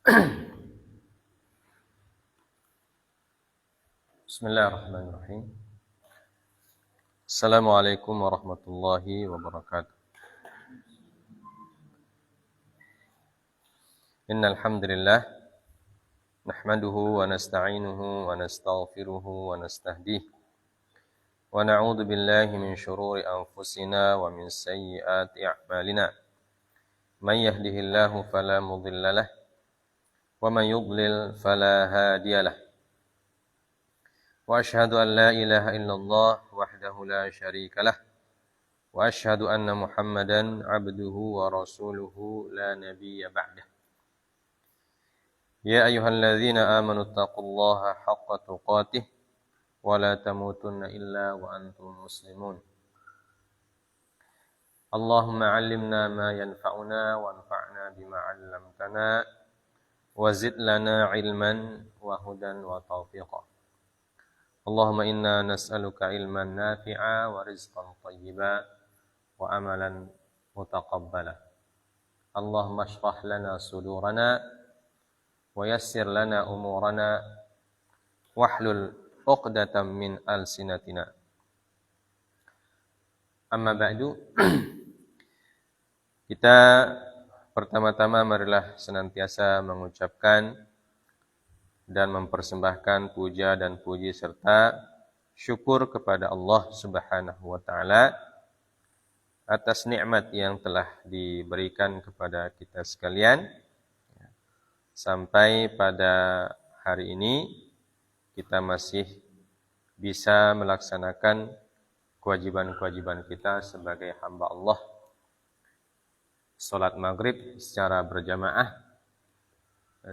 Bismillahirrahmanirrahim. Assalamualaikum warahmatullahi wabarakatuh. Innal hamdalillah nahmaduhu wa nasta'inuhu wa nastaghfiruhu wa nastahdihi wa na'udzu billahi min shururi anfusina wa min sayyiati a'malina. May yahdihillahu fala mudilla lahu wa may yudlil fala hadiya lahu. Wa asyhadu an la ilaha illallah wahdahu la syarika lah wa asyhadu anna Muhammadan abduhu wa rasuluhu la nabiyya ba'dah. Ya ayyuhalladzina amanu taqullaha haqqa tuqatih wa la tamutunna illa wa antum muslimun. Allahumma 'allimna ma yanfa'una wanfa'na bima 'allamtana wa zid lana 'ilman wa hudan wa taufiqa. Allahumma inna nas'aluka ilman nafi'a wa rizqan thayyiba wa amalan mutaqabbala. Allahumma shrah lana sudurana wa yassir lana umurana wahlul 'uqdatam min alsinatina. Amma ba'du. Kita pertama-tama marilah senantiasa mengucapkan dan mempersembahkan puja dan puji serta syukur kepada Allah Subhanahu wa taala atas nikmat yang telah diberikan kepada kita sekalian. Sampai pada hari ini kita masih bisa melaksanakan kewajiban-kewajiban kita sebagai hamba Allah. Salat maghrib secara berjamaah.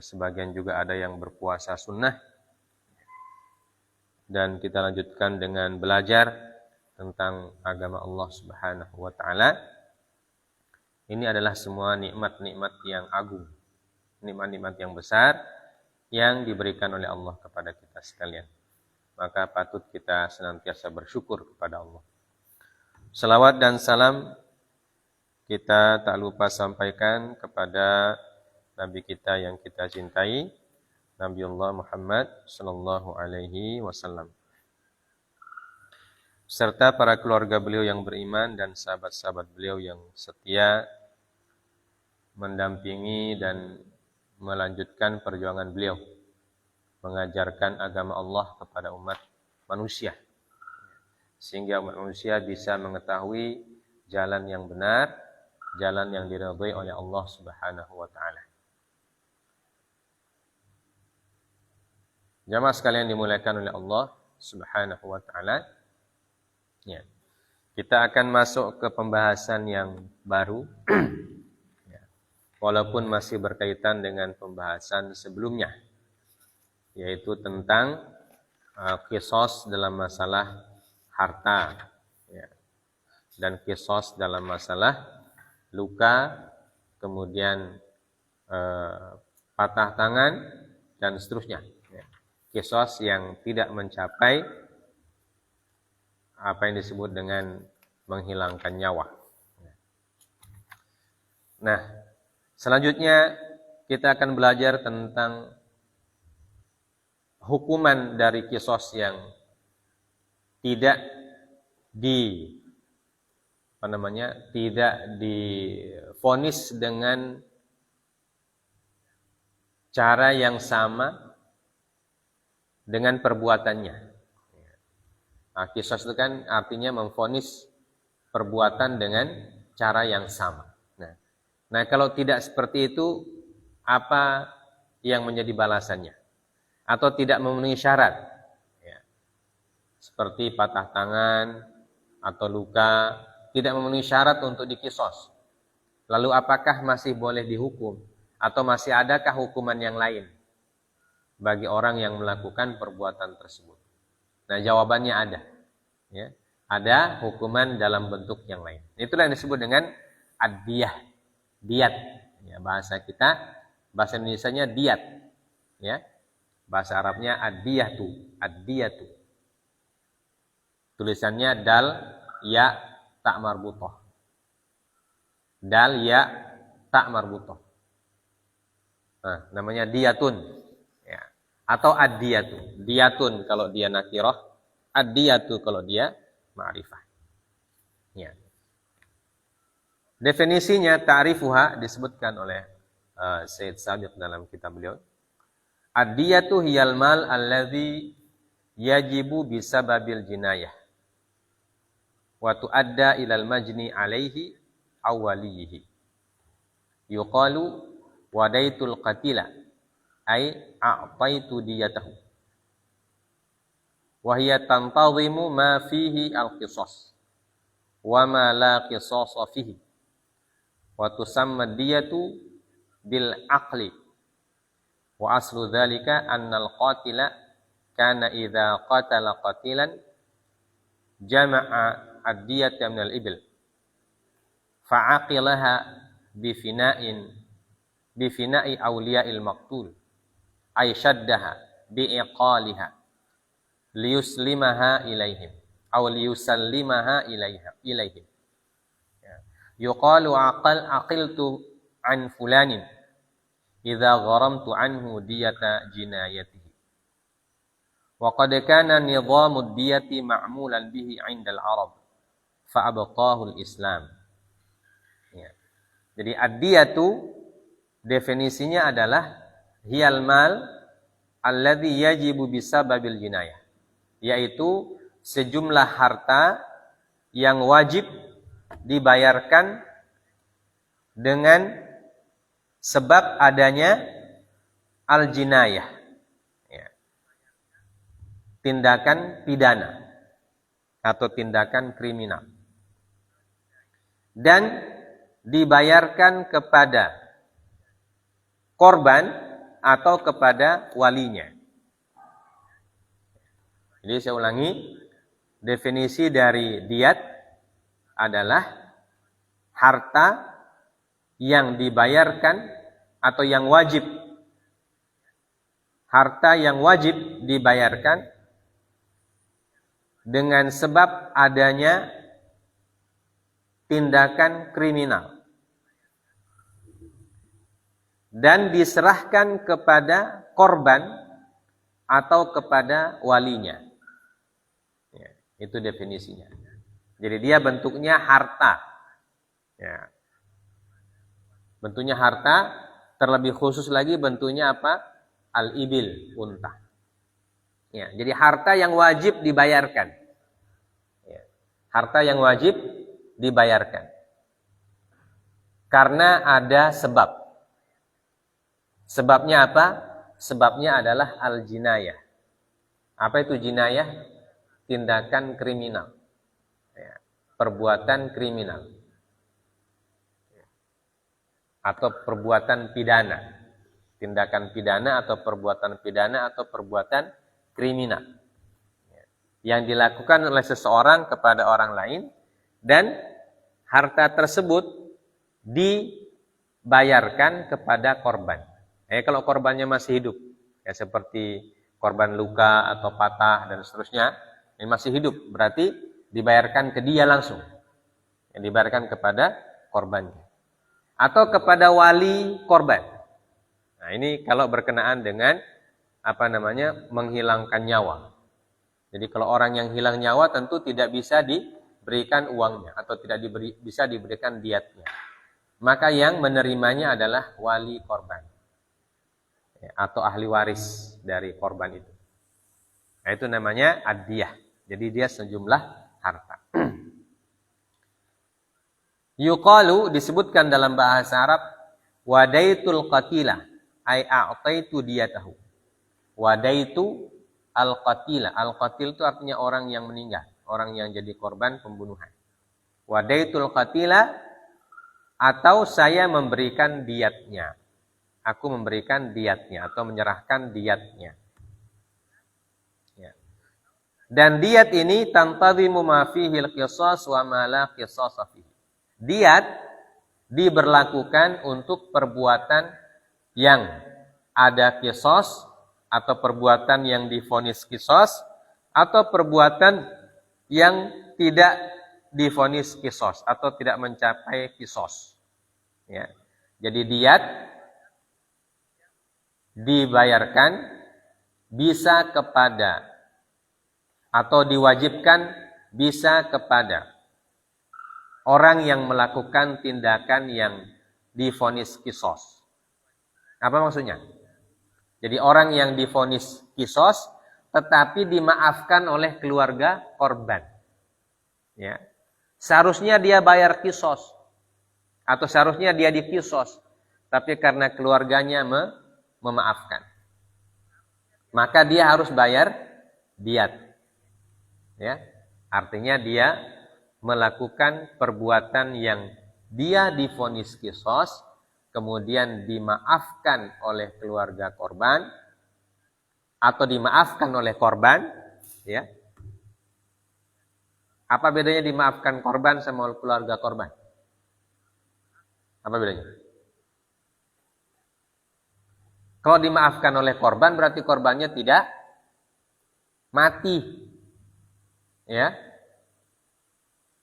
Sebagian juga ada yang berpuasa sunnah. Dan kita lanjutkan dengan belajar tentang agama Allah Subhanahu wa taala. Ini adalah semua nikmat-nikmat yang agung, nikmat-nikmat yang besar yang diberikan oleh Allah kepada kita sekalian. Maka patut kita senantiasa bersyukur kepada Allah. Salawat dan salam kita tak lupa sampaikan kepada Nabi kita yang kita cintai, Nabiullah Muhammad sallallahu alaihi wasallam. Serta para keluarga beliau yang beriman dan sahabat-sahabat beliau yang setia mendampingi dan melanjutkan perjuangan beliau mengajarkan agama Allah kepada umat manusia. Sehingga umat manusia bisa mengetahui jalan yang benar, jalan yang diridhai oleh Allah Subhanahu wa taala. Jamaah sekalian dimuliakan oleh Allah Subhanahu wa taala. Ya. Kita akan masuk ke pembahasan yang baru. Ya. Walaupun masih berkaitan dengan pembahasan sebelumnya, yaitu tentang qisas dalam masalah harta, ya. Dan qisas dalam masalah luka, kemudian patah tangan dan seterusnya. Qisas yang tidak mencapai apa yang disebut dengan menghilangkan nyawa. Nah, selanjutnya kita akan belajar tentang hukuman dari qisas yang tidak tidak divonis dengan cara yang sama dengan perbuatannya. Nah, qisas itu kan artinya memvonis perbuatan dengan cara yang sama. Nah, kalau tidak seperti itu, apa yang menjadi balasannya? Atau tidak memenuhi syarat, ya. Seperti patah tangan atau luka, tidak memenuhi syarat untuk diqisas. Lalu apakah masih boleh dihukum? Atau masih adakah hukuman yang lain bagi orang yang melakukan perbuatan tersebut? Nah, jawabannya ada. Ya, ada hukuman dalam bentuk yang lain. Itulah yang disebut dengan ad-diyah, diat. Ya, bahasa kita, bahasa Indonesianya diat. Ya, bahasa Arabnya ad-diyatu, ad-diyatu. Tulisannya dal, ya, tak marbutah. Dal, ya, tak marbutah. Nah, namanya diyatun. Ya. Atau ad-diyatu. Diyatun kalau dia nakirah, ad-diyatu kalau dia ma'rifah. Ya. Definisinya ta'rifuha disebutkan oleh Sayyid Sabiq dalam kitab beliau. Ad-diyatu hiyal mal alladhi yajibu bisababil jinayah wa tuadda ilal majni alaihi awwalihi. Yuqalu wadaitul qatila ay a'taitu diyatahu. Wa hiya tantazimu ma fihi al-qisas wa ma la qisasa fihi. Wa tusamma diyatu bil aqli. Wa aslu dzalika annal qatila kana idza qatala qatilan jama'a ad-diyata min al-ibil fa'aqilaha bifina'i awliya'il maqtul ay shaddaha bi'iqaliha liyuslimaha ilaihim aw liyusallimaha ilaihim. Yuqalu aqiltu an fulanin idza gharamtu anhu diyata jinayatihi. Wa qad kana nidhamu diyati ma'mulan bihi 'inda al-Arab fa abqahu al-Islam. Ya. Jadi ad-diyatu definisinya adalah hiyal mal alladhi yajibu bisababil jinayah, yaitu sejumlah harta yang wajib dibayarkan dengan sebab adanya al-jinayah, ya. Tindakan pidana atau tindakan kriminal, dan dibayarkan kepada korban atau kepada walinya. Jadi saya ulangi, definisi dari diyat adalah harta yang dibayarkan atau yang wajib, harta yang wajib dibayarkan dengan sebab adanya tindakan kriminal dan diserahkan kepada korban atau kepada walinya. Ya, itu definisinya. Jadi dia bentuknya harta. Ya. Bentuknya harta, terlebih khusus lagi bentuknya apa? Al-ibil, unta. Ya, jadi harta yang wajib dibayarkan. Ya. Harta yang wajib dibayarkan. Karena ada sebab. Sebabnya apa? Sebabnya adalah al-jinayah. Apa itu jinayah? Tindakan kriminal. Ya. Perbuatan kriminal. Atau perbuatan pidana, tindakan pidana atau perbuatan pidana atau perbuatan kriminal yang dilakukan oleh seseorang kepada orang lain dan harta tersebut dibayarkan kepada korban. Kalau korbannya masih hidup, ya seperti korban luka atau patah dan seterusnya, ini masih hidup, berarti dibayarkan ke dia langsung, yang dibayarkan kepada korbannya. Atau kepada wali korban. Nah, ini kalau berkenaan dengan menghilangkan nyawa. Jadi kalau orang yang hilang nyawa tentu tidak bisa diberikan uangnya atau tidak bisa diberikan diyatnya. Maka yang menerimanya adalah wali korban. Ya, atau ahli waris dari korban itu. Nah, itu namanya ad-diyah. Jadi dia sejumlah harta. Yuqalu disebutkan dalam bahasa Arab wadaitul qatila ay a'taitu diyatahu. Wadaitu al-qatila. Al-qatil itu artinya orang yang meninggal, orang yang jadi korban pembunuhan. Wadaitul qatila atau saya memberikan diyatnya. Aku memberikan diyatnya atau menyerahkan diyatnya. Ya. Dan diyat ini tantazimu ma fihi al-qisas wa ma la qisasa fihi. Diyat diberlakukan untuk perbuatan yang ada qisas atau perbuatan yang divonis qisas atau perbuatan yang tidak divonis qisas atau tidak mencapai qisas. Ya. Jadi diyat dibayarkan bisa kepada atau diwajibkan bisa kepada orang yang melakukan tindakan yang divonis kisos. Apa maksudnya? Jadi orang yang divonis kisos tetapi dimaafkan oleh keluarga korban. Ya. Seharusnya dia bayar kisos atau seharusnya dia dikisos, tapi karena keluarganya memaafkan, maka dia harus bayar diat. Ya, artinya dia melakukan perbuatan yang dia divonis kisos, kemudian dimaafkan oleh keluarga korban atau dimaafkan oleh korban. Ya, apa bedanya dimaafkan korban sama keluarga korban? Apa bedanya? Kalau dimaafkan oleh korban berarti korbannya tidak mati. Ya.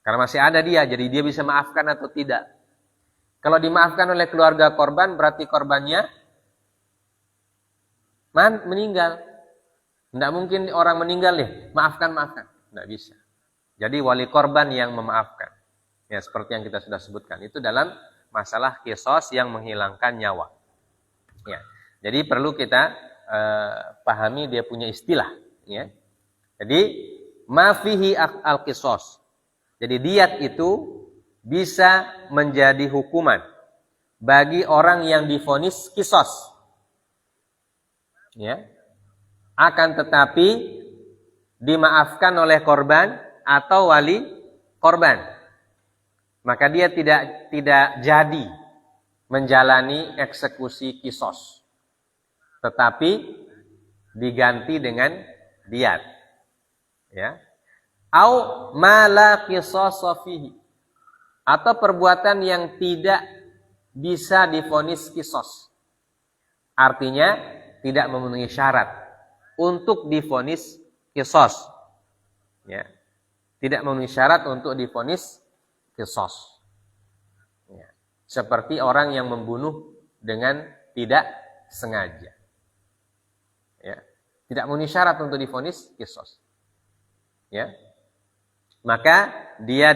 Karena masih ada dia, jadi dia bisa maafkan atau tidak. Kalau dimaafkan oleh keluarga korban berarti korbannya meninggal. Tidak mungkin orang meninggal maafkan. Tidak bisa. Jadi wali korban yang memaafkan. Ya, seperti yang kita sudah sebutkan. Itu dalam masalah kisos yang menghilangkan nyawa. Ya. Jadi perlu kita pahami dia punya istilah. Ya. Jadi ma fihi al-kisos. Jadi diat itu bisa menjadi hukuman bagi orang yang divonis kisos. Ya. Akan tetapi dimaafkan oleh korban atau wali korban. Maka dia tidak jadi menjalani eksekusi kisos. Tetapi diganti dengan diat. Ya. Au ma la qisasa fihi. Atau perbuatan yang tidak bisa divonis kisos. Artinya tidak memenuhi syarat untuk divonis kisos. Ya. Tidak memenuhi syarat untuk divonis kisos. Ya. Seperti orang yang membunuh dengan tidak sengaja. Ya. Tidak memenuhi syarat untuk divonis kisos. Ya. Maka dia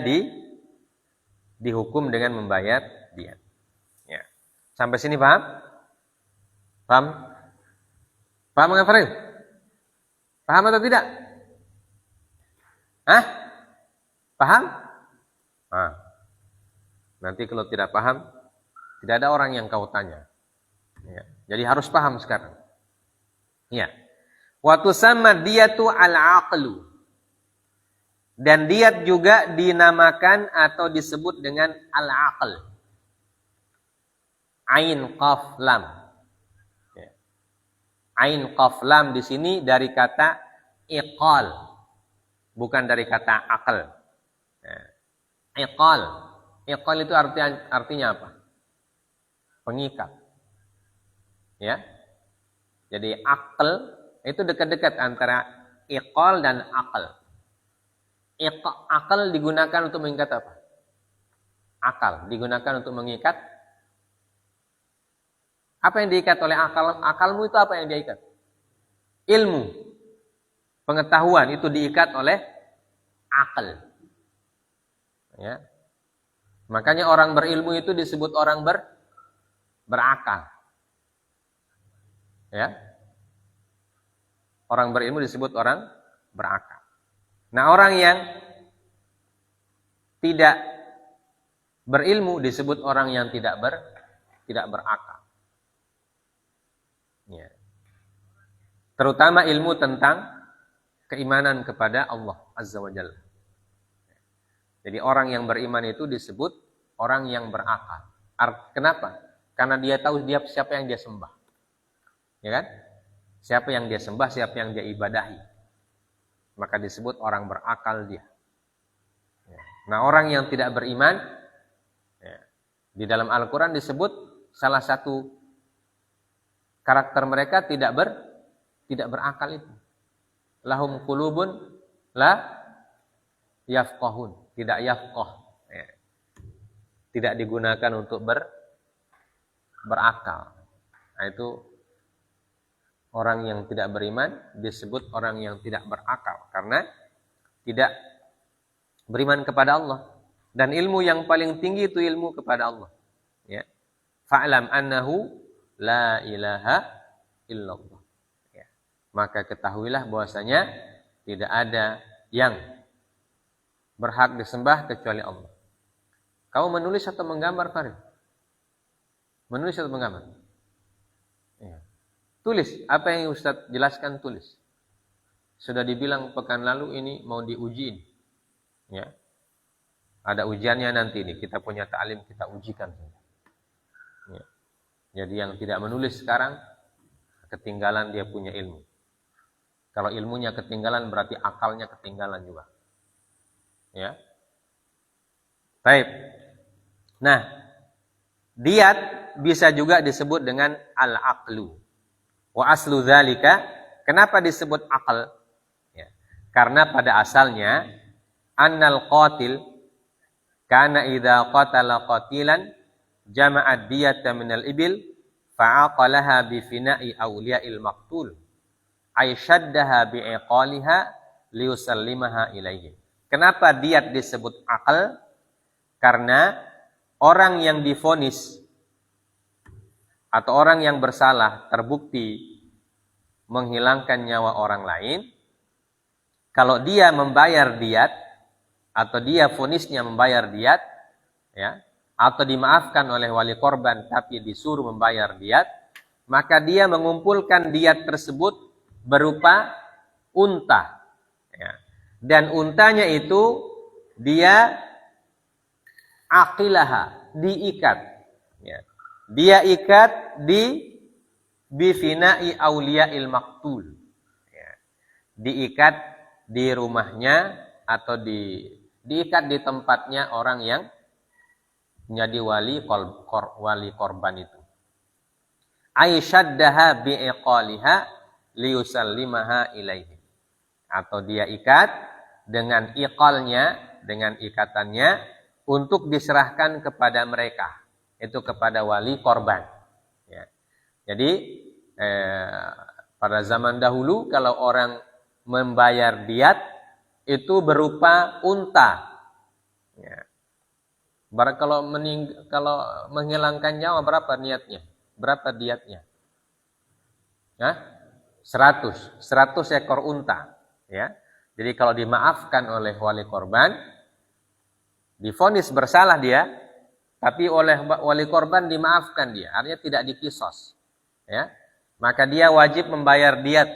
dihukum dengan membayar diat. Ya. Sampai sini paham? Paham? Paham enggak, Faril? Paham atau tidak? Hah? Paham? Nah. Nanti kalau tidak paham, tidak ada orang yang kau tanya. Ya. Jadi harus paham sekarang. Ya. Wa tusamma diyatu al-aqlu. Dan diat juga dinamakan atau disebut dengan al-aql. Ain qaf lam. Ya. Ain qaf lam di sini dari kata iqal, bukan dari kata aql. Ya. Iqal. Iqal itu artinya apa? Pengikat. Ya. Jadi aql itu dekat-dekat antara iqal dan aql. Akal digunakan untuk mengikat apa? Akal digunakan untuk mengikat. Apa yang diikat oleh akal? Akalmu itu apa yang diikat? Ilmu, pengetahuan itu diikat oleh akal. Ya. Makanya orang berilmu itu disebut orang berakal. Ya. Orang berilmu disebut orang berakal. Nah, orang yang tidak berilmu disebut orang yang tidak berakal. Ya. Terutama ilmu tentang keimanan kepada Allah Azza wa Jalla. Jadi orang yang beriman itu disebut orang yang berakal. Kenapa? Karena dia tahu siapa yang dia sembah. Ya kan? Siapa yang dia sembah, siapa yang dia ibadahi. Maka disebut orang berakal dia. Nah, orang yang tidak beriman, di dalam Al-Quran disebut salah satu karakter mereka tidak berakal itu. Lahum qulubun la yafqahun, tidak yafqah. Tidak digunakan untuk berakal. Nah, itu Orang yang tidak beriman disebut orang yang tidak berakal karena tidak beriman kepada Allah. Dan ilmu yang paling tinggi itu ilmu kepada Allah. Ya. Fa'lam annahu la ilaha illallah. Ya. Maka ketahuilah bahwasanya tidak ada yang berhak disembah kecuali Allah. Kamu menulis atau menggambar, Farid? Menulis atau menggambar? Ya. Tulis, apa yang Ustaz jelaskan tulis. Sudah dibilang pekan lalu ini mau diujiin. Ya. Ada ujiannya nanti nih, kita punya ta'lim, kita ujikan. Ya. Jadi yang tidak menulis sekarang, ketinggalan dia punya ilmu. Kalau ilmunya ketinggalan berarti akalnya ketinggalan juga. Ya. Baik. Nah, diyat bisa juga disebut dengan al-aqlu. Wa aslu dzalika, kenapa disebut akal? Ya. Karena pada asalnya annal qatil kana idza qatala qatilan jama'ad diyata minal ibil fa'aqalaha bi fina'i awliya'il maqtul ay shaddaha bi iqaliha liusallimaha ilaihi. Kenapa diyat disebut akal? Karena orang yang divonis atau orang yang bersalah terbukti menghilangkan nyawa orang lain, kalau dia membayar diyat atau dia vonisnya membayar diyat, ya, atau dimaafkan oleh wali korban tapi disuruh membayar diyat, maka dia mengumpulkan diyat tersebut berupa unta, ya. Dan untanya itu dia aqilaha, diikat, ya. Dia ikat di bifina'i auliya'il maqtul. Ya. Diikat di rumahnya atau diikat di tempatnya orang yang menjadi wali korban itu. Aisyaddaha bi'iqaliha liusallimaha ilaihi. Atau dia ikat dengan iqalnya, dengan ikatannya untuk diserahkan kepada mereka. Itu kepada wali korban. Ya. Jadi pada zaman dahulu kalau orang membayar diyat itu berupa unta. Ya. Kalau menghilangkan nyawa berapa niatnya? Berapa diyatnya? Hah? 100 ekor unta. Ya. Jadi kalau dimaafkan oleh wali korban, divonis bersalah dia, tapi oleh wali korban dimaafkan dia, artinya tidak dikisos, ya. Maka dia wajib membayar diyat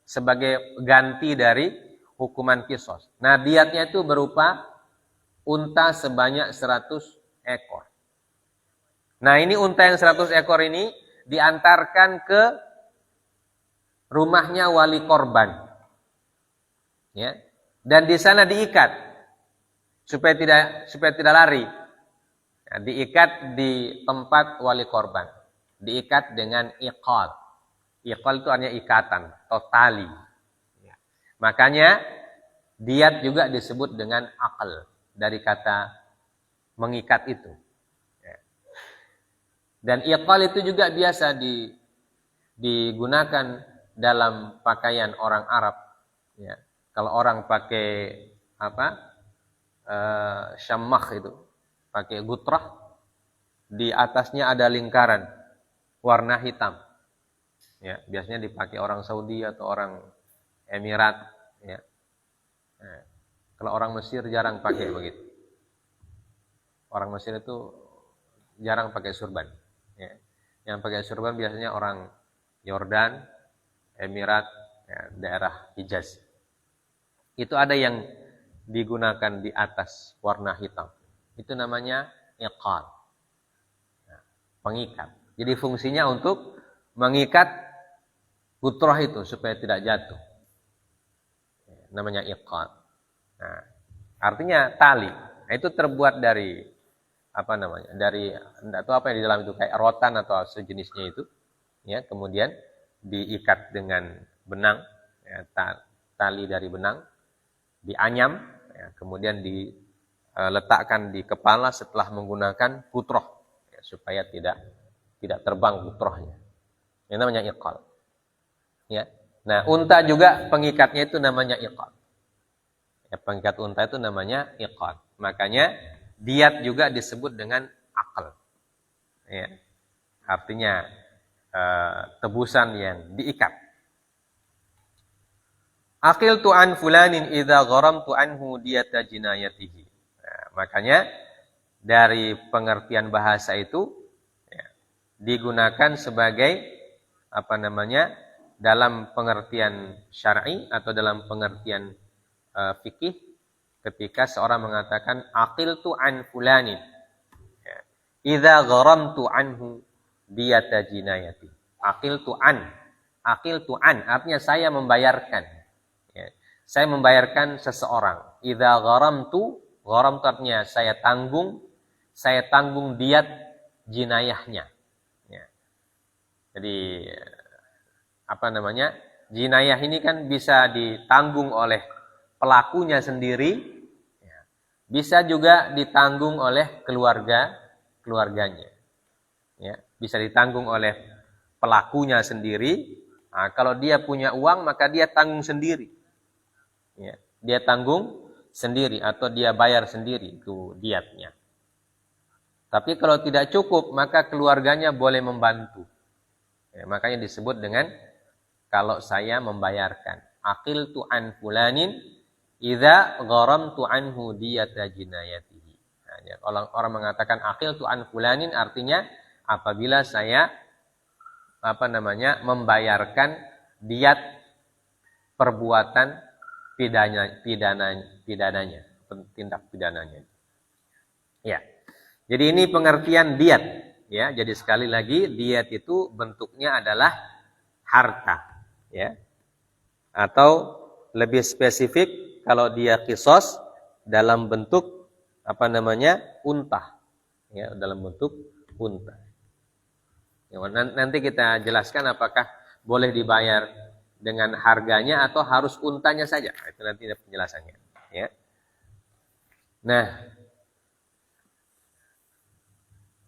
sebagai ganti dari hukuman kisos. Nah, diyatnya itu berupa unta sebanyak 100 ekor. Nah, ini unta yang 100 ekor ini diantarkan ke rumahnya wali korban, ya. Dan di sana diikat supaya tidak lari. Nah, diikat di tempat wali korban. Diikat dengan iqal. Iqal itu artinya ikatan atau tali. Ya. Makanya diyat juga disebut dengan akal dari kata mengikat itu. Ya. Dan iqal itu juga biasa digunakan dalam pakaian orang Arab. Ya. Kalau orang pakai syammakh itu, pakai gutrah, di atasnya ada lingkaran warna hitam. Ya, biasanya dipakai orang Saudi atau orang Emirat. Ya. Nah, kalau orang Mesir jarang pakai begitu. Orang Mesir itu jarang pakai surban. Ya. Yang pakai surban biasanya orang Yordan, Emirat, ya, daerah Hijaz. Itu ada yang digunakan di atas warna hitam. Itu namanya iqal. Nah, pengikat. Jadi fungsinya untuk mengikat gutrah itu supaya tidak jatuh. Namanya iqal. Nah, artinya tali. Nah, itu terbuat dari dari enggak tahu apa yang di dalam itu, kayak rotan atau sejenisnya itu. Ya, kemudian diikat dengan benang, ya, tali dari benang, dianyam, ya, kemudian diletakkan di kepala setelah menggunakan putroh, ya, supaya tidak terbang putrohnya. Ini namanya iqal. Ya. Nah, unta juga pengikatnya itu namanya iqad. Ya, pengikat unta itu namanya iqad. Makanya diat juga disebut dengan akal. Ya. Artinya tebusan yang diikat. Aqiltu an fulanin idza gharamtu anhu diyata jinayatihi. Nah, makanya dari pengertian bahasa itu ya, digunakan sebagai apa namanya dalam pengertian syar'i atau dalam pengertian fikih ketika seorang mengatakan aqiltu an fulanin ya, idza gharamtu anhu diyata jinayati. Aqiltu an artinya saya membayarkan. Ya. Saya membayarkan seseorang. Idza gharamtu artinya saya tanggung diat jinayahnya. Ya. Jadi apa namanya? Jinayah ini kan bisa ditanggung oleh pelakunya sendiri, ya. Bisa juga ditanggung oleh keluarganya. Ya. Bisa ditanggung oleh pelakunya sendiri. Nah, kalau dia punya uang maka dia tanggung sendiri. Ya, dia tanggung sendiri atau dia bayar sendiri itu diatnya. Tapi kalau tidak cukup maka keluarganya boleh membantu. Ya, makanya disebut dengan kalau saya membayarkan. Aqiltu an fulanin idza gharamtu anhu diyata jinayatihi. Nah, ya, orang mengatakan aqiltu an fulanin artinya apabila saya membayarkan diat perbuatan pidananya, tindak pidananya. Ya. Jadi ini pengertian diat, ya. Jadi sekali lagi diat itu bentuknya adalah harta, ya. Atau lebih spesifik kalau dia qisas dalam bentuk unta. Ya, dalam bentuk unta. Ya, nanti kita jelaskan apakah boleh dibayar dengan harganya atau harus untanya saja. Itu nanti ada penjelasannya. Ya. Nah,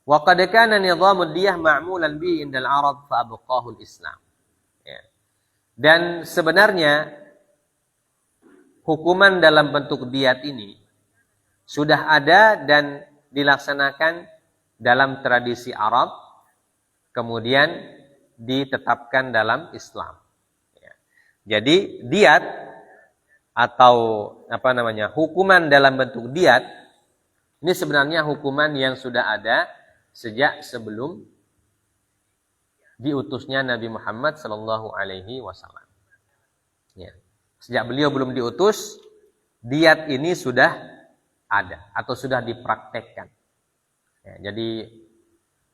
wa qad kana nizamud diyah ma'mulan bihi indal Arab fa abqahu al-Islam. Ya. Dan sebenarnya hukuman dalam bentuk diat ini sudah ada dan dilaksanakan dalam tradisi Arab, kemudian ditetapkan dalam Islam. Jadi diat atau hukuman dalam bentuk diat ini sebenarnya hukuman yang sudah ada sejak sebelum diutusnya Nabi Muhammad sallallahu alaihi wasallam. Ya. Sejak beliau belum diutus, diat ini sudah ada atau sudah dipraktekkan. Ya, jadi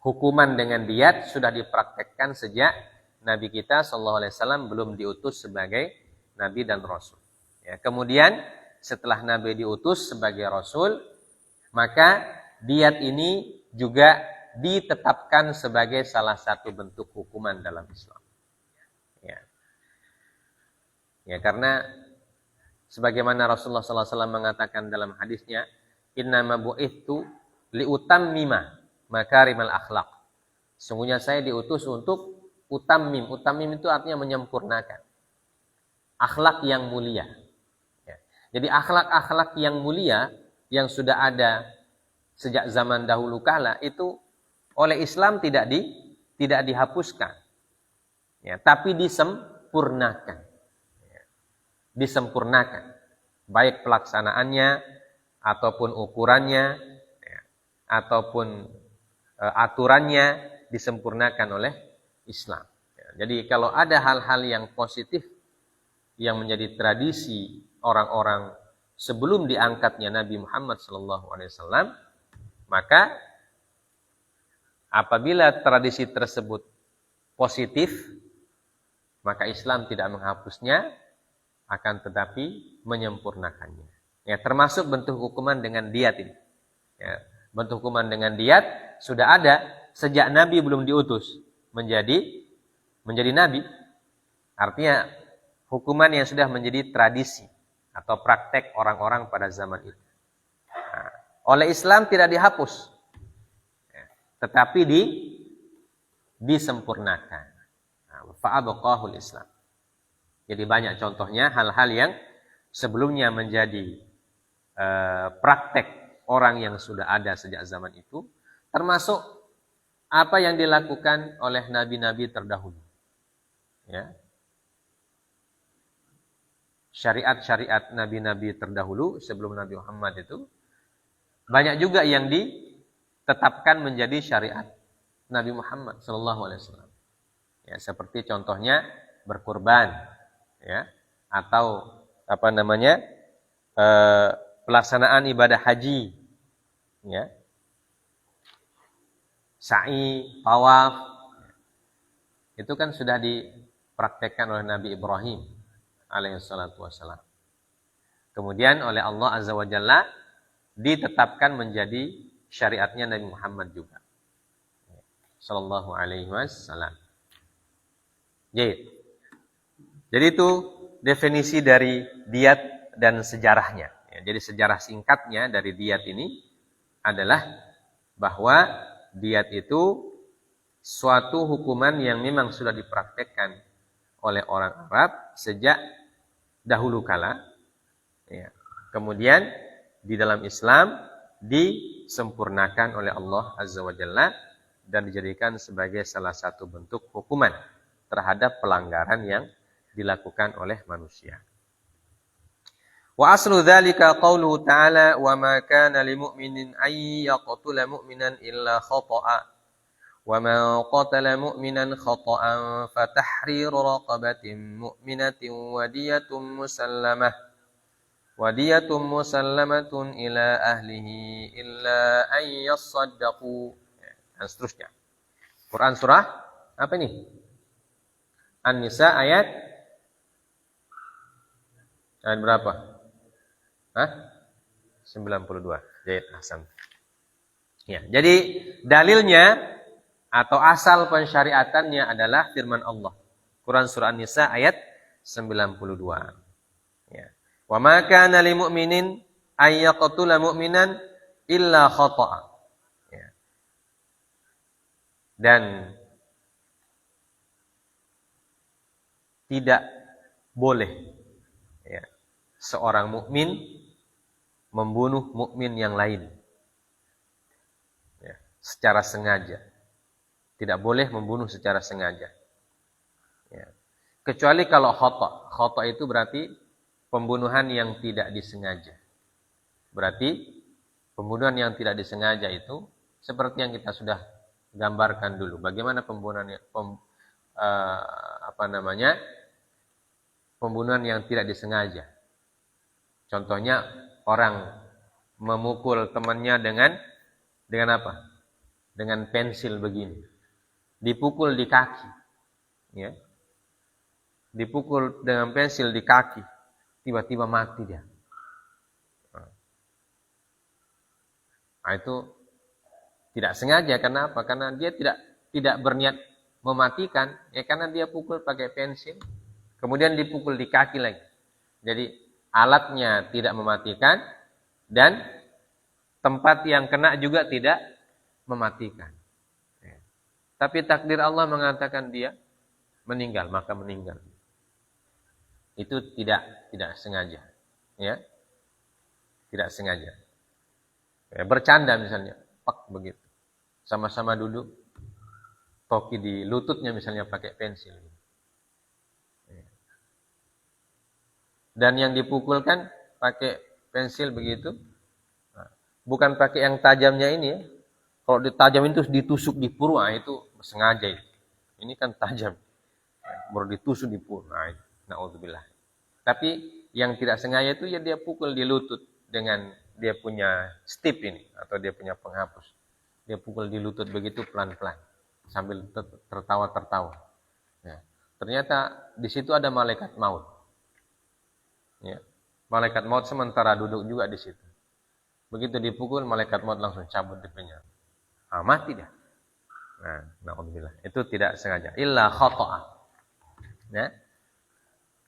hukuman dengan diat sudah dipraktekkan sejak Nabi kita sallallahu alaihi wasallam belum diutus sebagai nabi dan rasul. Ya, kemudian setelah Nabi diutus sebagai rasul, maka diat ini juga ditetapkan sebagai salah satu bentuk hukuman dalam Islam. Ya. Ya, karena sebagaimana Rasulullah sallallahu alaihi wasallam mengatakan dalam hadisnya, "Innama bu'itsu liutammima makarimal akhlaq." Sungguhnya saya diutus untuk utammim. Utammim itu artinya menyempurnakan akhlak yang mulia. Ya. Jadi akhlak-akhlak yang mulia yang sudah ada sejak zaman dahulu kala itu oleh Islam tidak dihapuskan. Ya, tapi disempurnakan. Ya. Disempurnakan. Baik pelaksanaannya ataupun ukurannya ya, ataupun aturannya disempurnakan oleh Islam. Ya, jadi kalau ada hal-hal yang positif yang menjadi tradisi orang-orang sebelum diangkatnya Nabi Muhammad SAW, maka apabila tradisi tersebut positif, maka Islam tidak menghapusnya, akan tetapi menyempurnakannya. Ya, termasuk bentuk hukuman dengan diat ini. Ya, bentuk hukuman dengan diat sudah ada sejak Nabi belum diutus menjadi nabi. Artinya hukuman yang sudah menjadi tradisi atau praktek orang-orang pada zaman itu. Nah, oleh Islam tidak dihapus, ya, tetapi disempurnakan. Fa'abqahul Islam. Jadi banyak contohnya hal-hal yang sebelumnya menjadi praktek orang yang sudah ada sejak zaman itu, termasuk apa yang dilakukan oleh nabi-nabi terdahulu. Ya. Syariat-syariat nabi-nabi terdahulu sebelum Nabi Muhammad itu banyak juga yang ditetapkan menjadi syariat Nabi Muhammad SAW. Ya, seperti contohnya berkurban, ya, atau pelaksanaan ibadah haji, ya, sa'i, tawaf, itu kan sudah dipraktekkan oleh Nabi Ibrahim alaihissalatu wassalam. Kemudian oleh Allah Azza wa Jalla ditetapkan menjadi syariatnya Nabi Muhammad juga, sallallahu alaihi wasallam. Jadi itu definisi dari diat dan sejarahnya. Ya, jadi sejarah singkatnya dari diat ini adalah bahwa diat itu suatu hukuman yang memang sudah dipraktekkan oleh orang Arab sejak dahulu kala. Ya. Kemudian di dalam Islam disempurnakan oleh Allah Azza wa Jalla dan dijadikan sebagai salah satu bentuk hukuman terhadap pelanggaran yang dilakukan oleh manusia. Wa aslu dzalika qauluhu ta'ala wa ma kana lil mu'minin ay yaqtula mu'minan illa khata'a wa man qatala mu'minan khata'an fa tahriru raqabatin mu'minatin wa diyatun musallamatun ila ahlihi illa ay yasaddaqu, dan seterusnya. Quran surah apa ini? An-Nisa ayat berapa? 92. Jahit Hasan. Ya, jadi dalilnya atau asal pensyariatannya adalah firman Allah. Quran surah An-Nisa ayat 92. Ya. Wa ma kana lil mu'minin ay yaqtula mu'minan illa khata'a. Ya. Dan tidak boleh, ya, seorang mukmin membunuh mukmin yang lain, ya, secara sengaja. Tidak boleh membunuh secara sengaja, ya. Kecuali kalau khata'. Khata' itu berarti pembunuhan yang tidak disengaja. Berarti pembunuhan yang tidak disengaja itu seperti yang kita sudah gambarkan dulu. Bagaimana pembunuhan pembunuhan yang tidak disengaja. Contohnya orang memukul temannya dengan apa? Dengan pensil begini. Dipukul di kaki. Ya. Dipukul dengan pensil di kaki. Tiba-tiba mati dia. Nah, itu tidak sengaja. Karena apa? Karena dia tidak berniat mematikan. Ya, karena dia pukul pakai pensil. Kemudian dipukul di kaki lagi. Jadi alatnya tidak mematikan dan tempat yang kena juga tidak mematikan. Ya. Tapi takdir Allah mengatakan dia meninggal, maka meninggal. Itu tidak sengaja. Ya. Tidak sengaja. Ya, bercanda misalnya, pak begitu. Sama-sama duduk, toki di lututnya misalnya pakai pensil. Dan yang dipukul kan pakai pensil begitu. Bukan pakai yang tajamnya ini ya. Kalau ditajam itu ditusuk di puru, itu sengaja itu. Ini kan tajam. Baru ditusuk di puru. Na'udzubillah. Tapi yang tidak sengaja itu ya dia pukul di lutut dengan dia punya stip ini. Atau dia punya penghapus. Dia pukul di lutut begitu pelan-pelan. Sambil tertawa-tertawa. Ya. Ternyata di situ ada malaikat maut. Ya. Malaikat maut sementara duduk juga di situ. Begitu dipukul, malaikat maut langsung cabut dipenya. Mati dia. Nah, na'udzubillah. Itu tidak sengaja. Illa khata'a. Ya.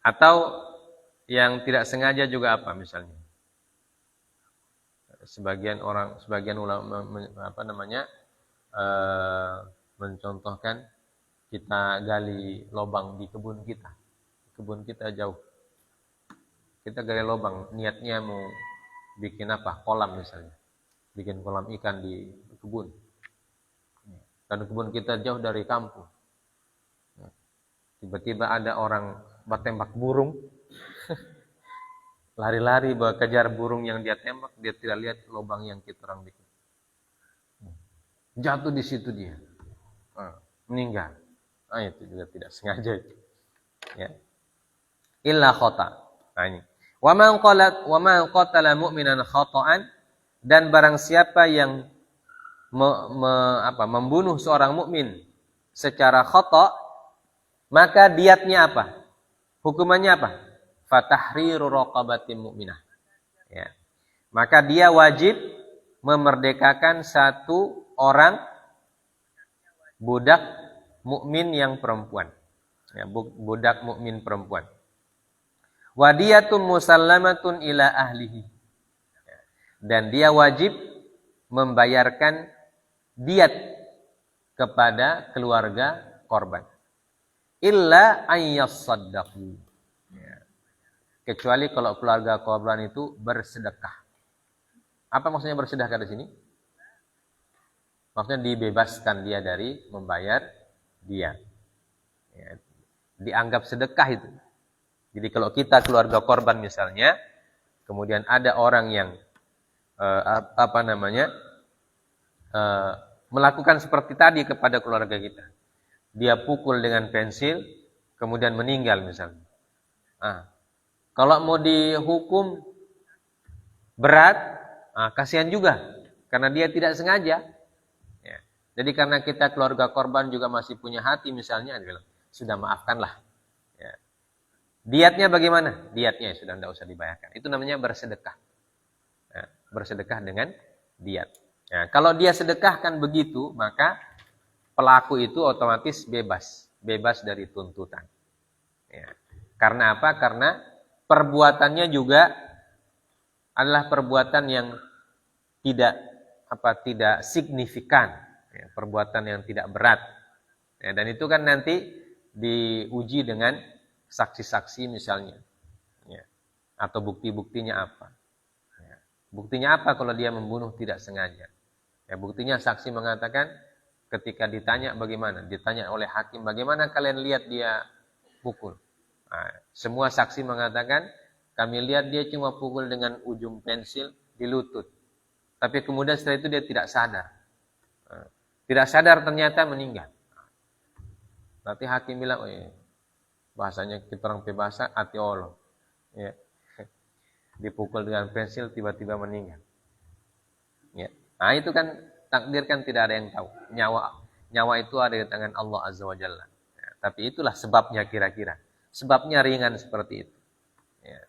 Atau yang tidak sengaja juga apa misalnya? Sebagian ulama mencontohkan kita gali lubang di kebun kita. kebun kita jauh. Kita gali lubang, niatnya mau bikin apa? Kolam misalnya. Bikin kolam ikan di kebun. Dan kebun kita jauh dari kampung. Tiba-tiba ada orang bertembak burung. Lari-lari kejar burung yang dia tembak, dia tidak lihat lubang yang kita orang bikin. Jatuh di situ dia. Meninggal. Itu juga tidak sengaja itu. Ya. Illa khata. Nah ini. Wa man qatala mu'minan khata'an, dan barang siapa yang membunuh seorang mukmin secara khata', maka diatnya apa? Hukumannya apa? Fatahriru raqabatin mu'minah. Ya. Maka dia wajib memerdekakan satu orang budak mukmin yang perempuan. Ya, budak mukmin perempuan. Wadiyatun musallamatun ila ahlihi. Dan dia wajib membayarkan diat kepada keluarga korban. Illa ayyassaddaqu. Kecuali kalau keluarga korban itu bersedekah. Apa maksudnya bersedekah di sini? Maksudnya dibebaskan dia dari membayar dia. Ya, dianggap sedekah itu. Jadi kalau kita keluarga korban misalnya, kemudian ada orang yang melakukan seperti tadi kepada keluarga kita. Dia pukul dengan pensil, kemudian meninggal misalnya. Kalau mau dihukum berat, kasihan juga, karena dia tidak sengaja. Ya. Jadi karena kita keluarga korban juga masih punya hati misalnya, sudah maafkanlah. Ya. Diatnya bagaimana? Diatnya sudah tidak usah dibayarkan. Itu namanya bersedekah. Ya. Bersedekah dengan diat. Ya. Kalau dia sedekahkan begitu, maka pelaku itu otomatis bebas dari tuntutan. Ya. Karena apa? Karena perbuatannya juga adalah perbuatan yang tidak signifikan, ya, perbuatan yang tidak berat. Ya, dan itu kan nanti diuji dengan saksi-saksi misalnya, ya, atau bukti-buktinya apa. Ya. Buktinya apa kalau dia membunuh tidak sengaja? Ya, buktinya saksi mengatakan ketika ditanya bagaimana, ditanya oleh hakim bagaimana kalian lihat dia pukul. Nah, semua saksi mengatakan kami lihat dia cuma pukul dengan ujung pensil di lutut. Tapi kemudian setelah itu dia tidak sadar. Nah, tidak sadar ternyata meninggal. Nanti hakim bilang, bahasanya kita orang bahasa ati Allah. Ya. Dipukul dengan pensil tiba-tiba meninggal. Ya. Nah itu kan takdir kan tidak ada yang tahu. Nyawa itu ada di tangan Allah Azza wa Jalla. Ya, tapi itulah sebabnya kira-kira. Sebabnya ringan seperti itu. Ya.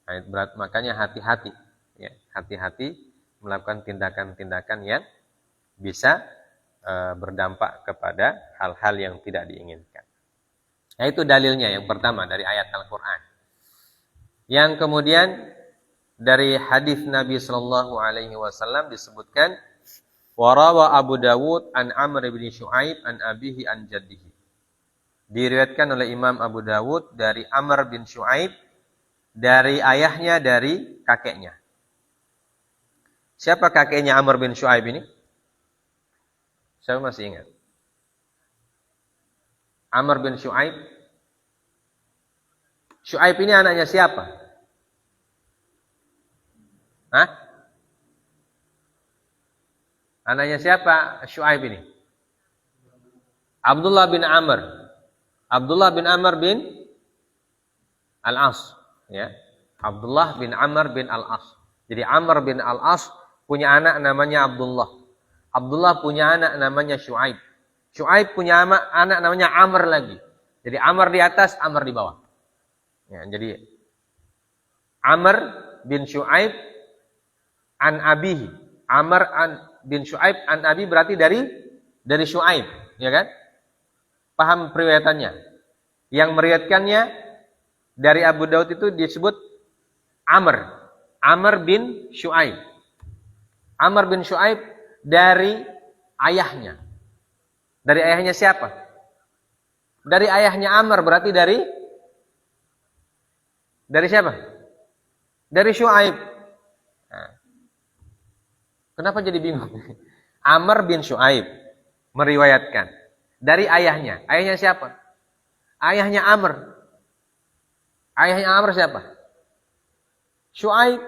Nah, makanya hati-hati. Ya. Hati-hati melakukan tindakan-tindakan yang bisa berdampak kepada hal-hal yang tidak diinginkan. Nah, itu dalilnya yang pertama dari ayat Al-Quran. Yang kemudian dari hadis Nabi Sallallahu Alaihi Wasallam disebutkan, warawa Abu Dawud an Amr bin Shu'aib an abihi an jaddihi. Diriwayatkan oleh Imam Abu Dawud dari Amr bin Shu'aib dari ayahnya dari kakeknya. Siapa kakeknya Amr bin Shu'aib ini? Saya masih ingat. Amr bin Shu'aib. Shu'aib ini anaknya siapa? Hah? Anaknya siapa Shu'aib ini? Abdullah bin Amr. Abdullah bin Amr bin Al-As. Ya. Abdullah bin Amr bin Al-As. Jadi Amr bin Al-As punya anak namanya Abdullah. Abdullah punya anak namanya Shu'aib. Shu'aib punya anak namanya Amr lagi. Jadi Amr di atas, Amr di bawah. Ya, jadi Amr bin Shu'aib an abihi. Amr bin Shu'aib an abi berarti dari Shu'aib, ya kan? Paham periwayatannya? Yang meriwayatkannya dari Abu Daud itu disebut Amr. Amr bin Shu'aib. Amr bin Shu'aib dari ayahnya. Dari ayahnya siapa? Dari ayahnya Amr, berarti Dari siapa? Dari Syuaib. Nah, kenapa jadi bingung? Amr bin Syuaib meriwayatkan dari ayahnya. Ayahnya siapa? Ayahnya Amr. Ayahnya Amr siapa? Syuaib.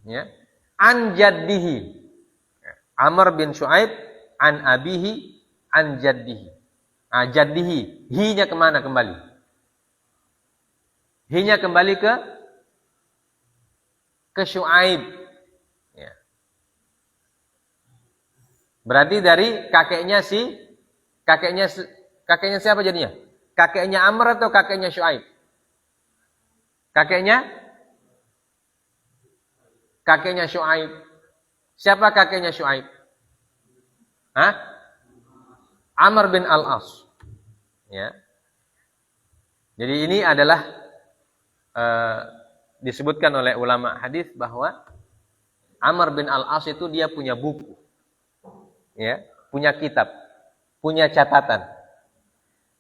Ya. An jaddihi. Amr bin Syuaib an abihi an jaddihi. Jaddihi. Hi-nya kemana kembali? Hi-nya kembali ke Syuaib. Ya. Berarti dari kakeknya siapa jadinya? Kakeknya Amr atau kakeknya Syuaib? Kakeknya Syuaib. Siapa kakeknya Syuaib? Amr bin Al-As. Ya. Jadi ini adalah disebutkan oleh ulama hadis bahwa Amr bin Al-As itu dia punya buku. Ya, punya kitab, punya catatan.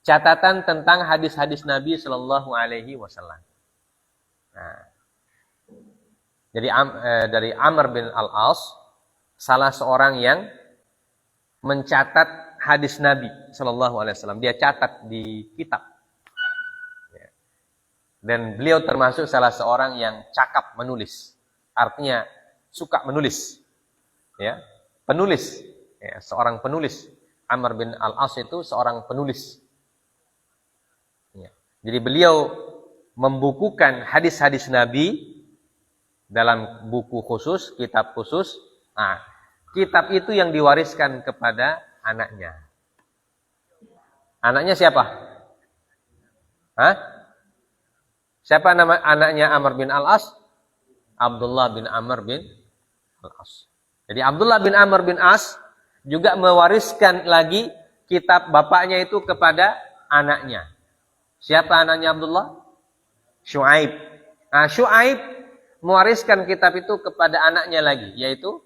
Catatan tentang hadis-hadis Nabi Shallallahu alaihi wasallam. Nah, jadi dari Amr bin Al-As, salah seorang yang mencatat hadis Nabi Shallallahu alaihi wasallam. Dia catat di kitab. Ya. Dan beliau termasuk salah seorang yang cakap menulis. Artinya suka menulis. Ya, penulis. Ya, seorang penulis. Amr bin Al-As itu seorang penulis. Ya. Jadi beliau membukukan hadis-hadis Nabi dalam buku khusus, kitab khusus. Nah, kitab itu yang diwariskan kepada anaknya. Anaknya siapa? Siapa nama anaknya Amr bin Al-As? Abdullah bin Amr bin Al-As. Jadi Abdullah bin Amr bin As juga mewariskan lagi kitab bapaknya itu kepada anaknya. Siapa anaknya Abdullah? Syuaib. Nah, Syuaib mewariskan kitab itu kepada anaknya lagi, yaitu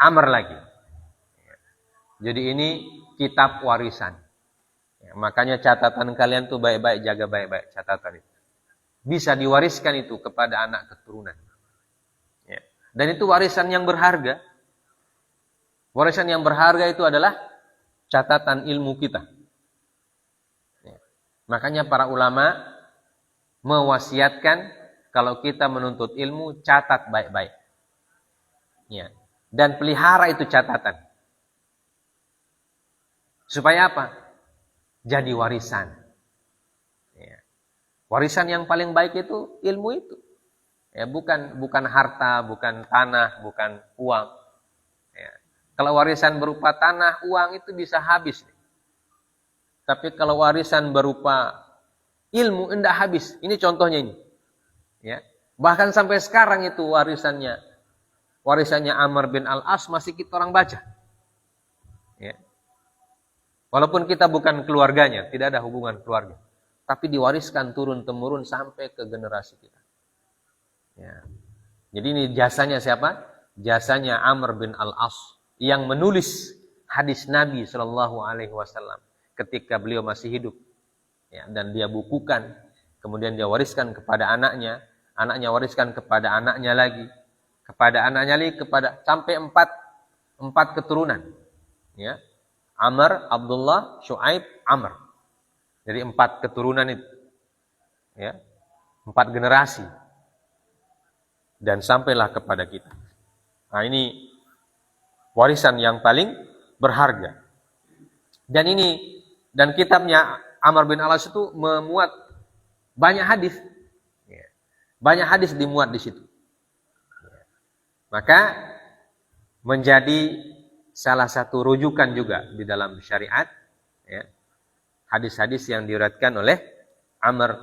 Amr lagi. Jadi ini kitab warisan. Ya, makanya catatan kalian tuh baik-baik, jaga baik-baik catatan itu. Bisa diwariskan itu kepada anak keturunan. Ya. Dan itu warisan yang berharga. Warisan yang berharga itu adalah catatan ilmu kita. Ya. Makanya para ulama mewasiatkan kalau kita menuntut ilmu, catat baik-baik. Ya. Dan pelihara itu catatan. Supaya apa? Jadi warisan. Ya. Warisan yang paling baik itu ilmu itu. Ya, bukan harta, bukan tanah, bukan uang. Ya. Kalau warisan berupa tanah, uang itu bisa habis. Tapi kalau warisan berupa ilmu, tidak habis. Ini contohnya ini. Ya. Bahkan sampai sekarang itu warisannya Amr bin Al-As masih kita orang baca. Ya. Walaupun kita bukan keluarganya, tidak ada hubungan keluarga. Tapi diwariskan turun-temurun sampai ke generasi kita. Ya. Jadi ini jasanya siapa? Jasanya Amr bin Al-As yang menulis hadis Nabi Shallallahu alaihi wasallam ketika beliau masih hidup. Ya, dan dia bukukan, kemudian dia wariskan kepada anaknya, anaknya wariskan kepada anaknya lagi, kepada anaknya lagi, sampai empat keturunan. Ya. Amr, Abdullah, Syuaib, Amr. Jadi 4 keturunan itu. Ya. 4 generasi. Dan sampailah kepada kita. Nah, ini warisan yang paling berharga. Dan kitabnya Amr bin Al-As itu memuat banyak hadis. Ya. Banyak hadis dimuat di situ. Ya. Maka menjadi salah satu rujukan juga di dalam syariat, ya, hadis-hadis yang diriwayatkan oleh Amr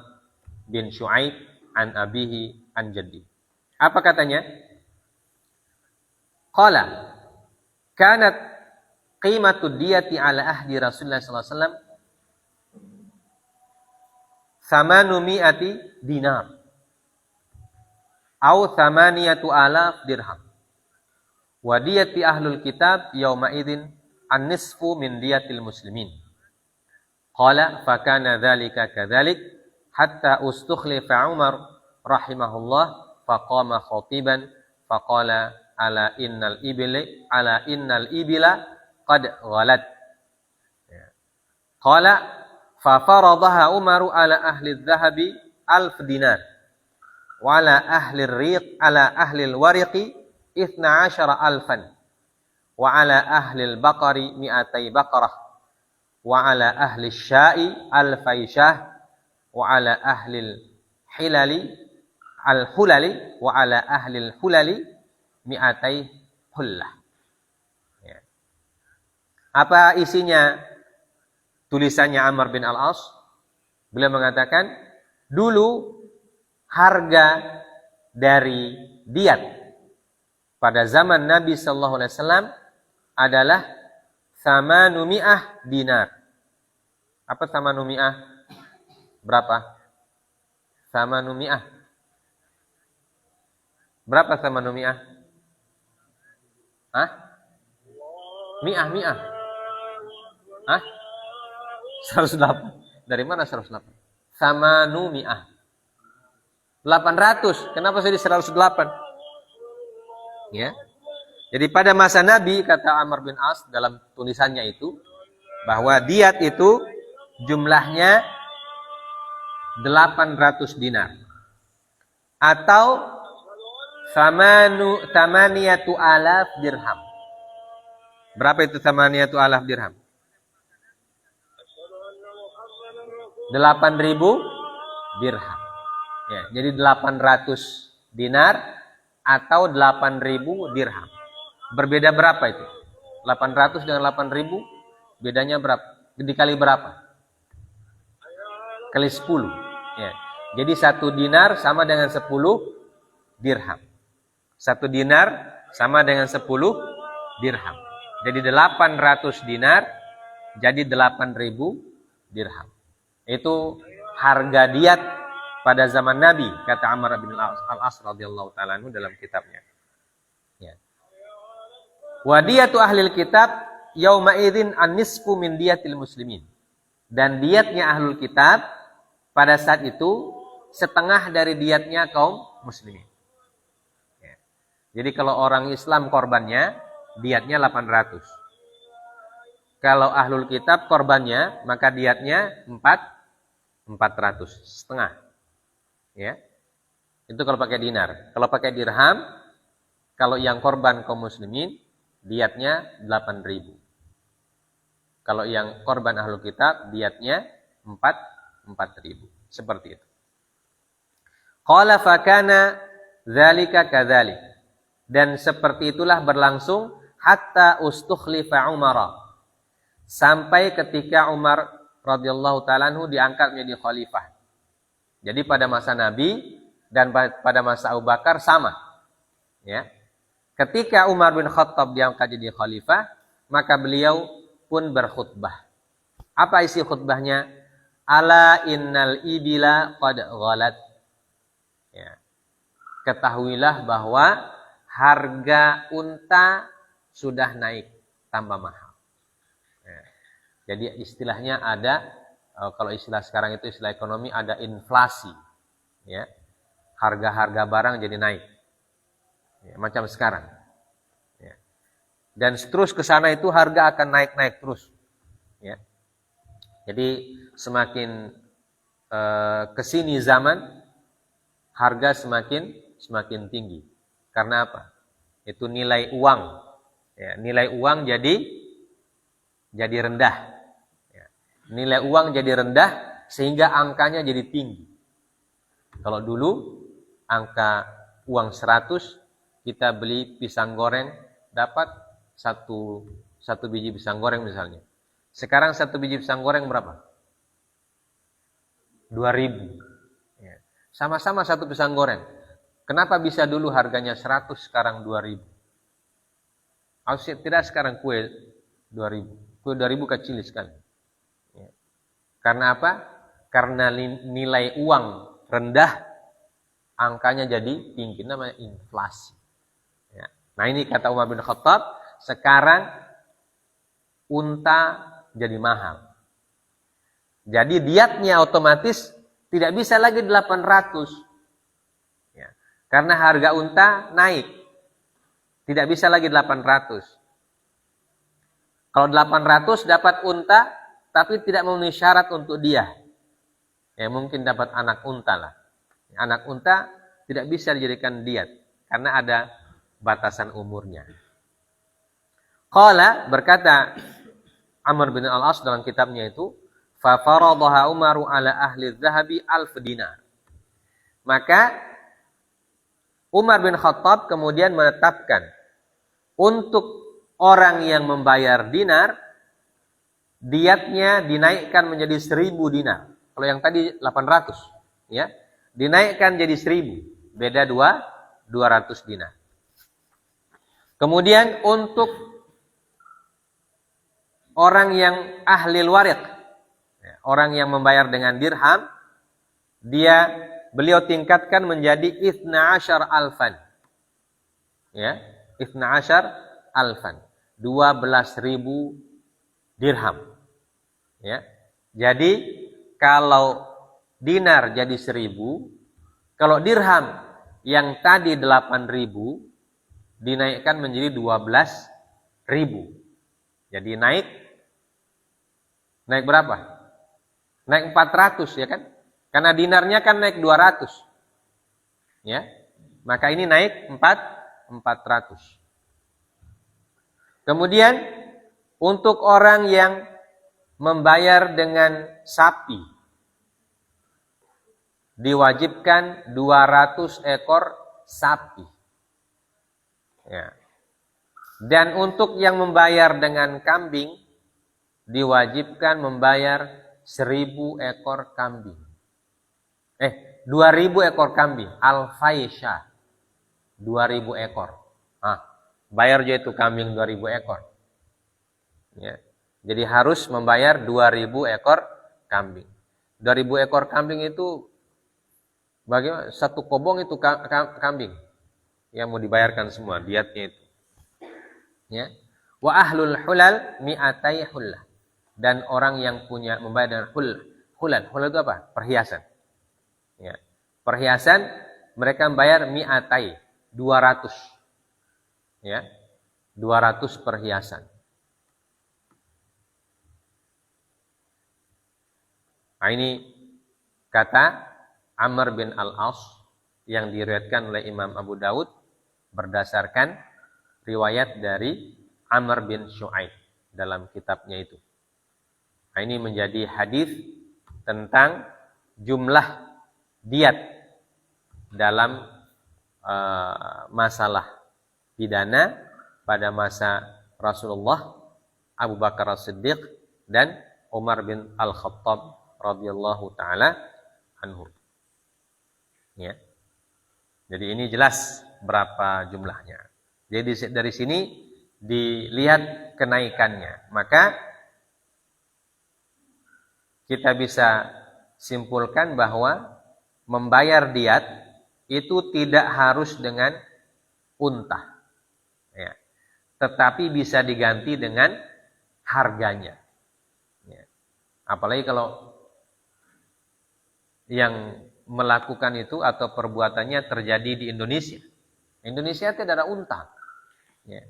bin Syuaib an abihi an jaddi. Apa katanya? Qala kanat qimatu diyati ala ahdi Rasulullah sallallahu alaihi wasallam 800 dinar atau 8,000 dirham. Wa diyati ahlul kitab yauma idzin an-nisfu min diyatil muslimin. Qala fa kana dzalika kadzalik hatta ustukhlifa Umar rahimahullah faqama khatiban faqala ala innal ibila qad ghalat. Qala fa faradaha Umaru ala ahli adh-dhahabi 1000 dinar wa ala ahli al-wariqi 12,000 wa ala ahli al-baqari 200 baqarah wa ala ahli asy-sya'i 1000 syah wa ala ahli al-hulali wa ala ahli al-hulali 200 hullah. Ya. Apa isinya tulisannya Amr bin Al-As? Beliau mengatakan, dulu harga dari diat pada zaman Nabi sallallahu alaihi wasallam adalah 800 dinar. Apa 800? Berapa? 800. Berapa 800? Hah? Mi'ah. Hah? 108. Dari mana 108? 800. 800. Kenapa jadi 108? Ya. Jadi pada masa Nabi, kata Amr bin As dalam tulisannya itu, bahwa diat itu jumlahnya 800 dinar. Atau 8,000 dirham. Berapa itu 8,000 dirham? 8.000 dirham. Ya, jadi 800 dinar atau 8.000 dirham. Berbeda berapa itu? 800 dengan 8.000 bedanya berapa? Dikali berapa? Kali 10. Ya. Jadi 1 dinar sama dengan 10 dirham. 1 dinar sama dengan 10 dirham. Jadi 800 dinar jadi 8.000 dirham. Itu harga diat pada zaman Nabi, kata Amr bin Al-As radhiyallahu ta'ala anhu dalam kitabnya. Ya. Wa diyatu ahlil kitab yauma idzin an-nisfu min diyatil muslimin. Dan diatnya ahlul kitab pada saat itu setengah dari diatnya kaum muslimin. Ya. Jadi kalau orang Islam korbannya diatnya 800. Kalau ahlul kitab korbannya maka diatnya 400, setengah. Ya. Itu kalau pakai dinar. Kalau pakai dirham, kalau yang korban kaum muslimin diatnya 8.000. Kalau yang korban ahlul kitab diatnya 4.000. Seperti itu. Qala fakana dzalika kadzalik. Dan seperti itulah berlangsung hatta ustukhlifa Umar. Sampai ketika Umar radhiyallahu ta'ala anhu diangkat menjadi khalifah. Jadi pada masa Nabi dan pada masa Abu Bakar sama. Ya. Ketika Umar bin Khattab diangkat jadi khalifah, maka beliau pun berkhutbah. Apa isi khutbahnya? Ala innal ibila qad ghalat. Ya. Ketahuilah bahwa harga unta sudah naik, tambah mahal. Ya. Jadi istilahnya ada, kalau istilah sekarang itu istilah ekonomi, ada inflasi. Ya. Harga-harga barang jadi naik. Ya, macam sekarang. Ya. Dan terus ke sana itu harga akan naik-naik terus. Ya. Jadi semakin kesini zaman, harga semakin tinggi. Karena apa? Itu nilai uang. Ya, nilai uang jadi rendah. Ya. Nilai uang jadi rendah sehingga angkanya jadi tinggi. Kalau dulu angka uang 100, kita beli pisang goreng dapat satu biji pisang goreng misalnya. Sekarang 1 biji pisang goreng berapa? 2.000. Ya. Sama-sama 1 pisang goreng. Kenapa bisa dulu harganya 100, sekarang 2.000? Tidak sekarang kue 2.000. Kue 2.000 kecil sekali. Ya. Karena apa? Karena nilai uang rendah, angkanya jadi tinggi, namanya inflasi. Ya. Nah ini kata Umar bin Khattab, sekarang unta jadi mahal. Jadi diatnya otomatis Tidak bisa lagi 800. Ya. Karena harga unta naik. Tidak bisa lagi 800. Kalau 800 dapat unta, tapi tidak memenuhi syarat untuk dia. Ya mungkin dapat anak unta lah. Anak unta tidak bisa dijadikan diat. Karena ada batasan umurnya. Qala berkata Amr bin al-As dalam kitabnya itu, fa faradaha Umaru ala ahli dzahabi 1000 dinar. Maka Umar bin Khattab kemudian menetapkan untuk orang yang membayar dinar, diatnya dinaikkan menjadi 1000 dinar. Kalau yang tadi 800, ya, dinaikkan jadi 1000, beda 200 dinar. Kemudian untuk orang yang ahli wariq, orang yang membayar dengan dirham, beliau tingkatkan menjadi 12.000. Ya, 12.000, 12.000 dirham. Ya. Jadi kalau dinar jadi 1000, kalau dirham yang tadi 8.000 dinaikkan menjadi 12.000. Jadi naik berapa? Naik 400 ya kan? Karena dinarnya kan naik 200. Ya. Maka ini naik 400. Kemudian untuk orang yang membayar dengan sapi diwajibkan 200 ekor sapi. Ya. Dan untuk yang membayar dengan kambing diwajibkan membayar 1000 ekor kambing. 2000 ekor kambing, al-faisha. 2000 ekor. Bayar aja itu kambing 2000 ekor. Ya. Jadi harus membayar 2000 ekor kambing. 2000 ekor kambing itu bagaimana? Satu kobong itu kambing yang mau dibayarkan semua diatnya itu. Ya. Wa ahlul hulal mi'atai hullah. Dan orang yang punya membayar dengan hulal. Hulal itu apa? Perhiasan. Ya. Perhiasan mereka membayar mi'atai 200. Ya. 200 perhiasan. Nah, ini kata Amr bin al-As yang diriwayatkan oleh Imam Abu Daud berdasarkan riwayat dari Amr bin Syu'aib dalam kitabnya itu. Nah, ini menjadi hadis tentang jumlah diat dalam masalah pidana pada masa Rasulullah, Abu Bakar As-Siddiq dan Umar bin Al-Khattab radhiyallahu taala anhu. Ya. Jadi ini jelas berapa jumlahnya. Jadi dari sini dilihat kenaikannya. Maka kita bisa simpulkan bahwa membayar diat itu tidak harus dengan unta. Ya. Tetapi bisa diganti dengan harganya. Ya. Apalagi kalau yang melakukan itu atau perbuatannya terjadi di Indonesia. Indonesia tidak ada unta. Ya.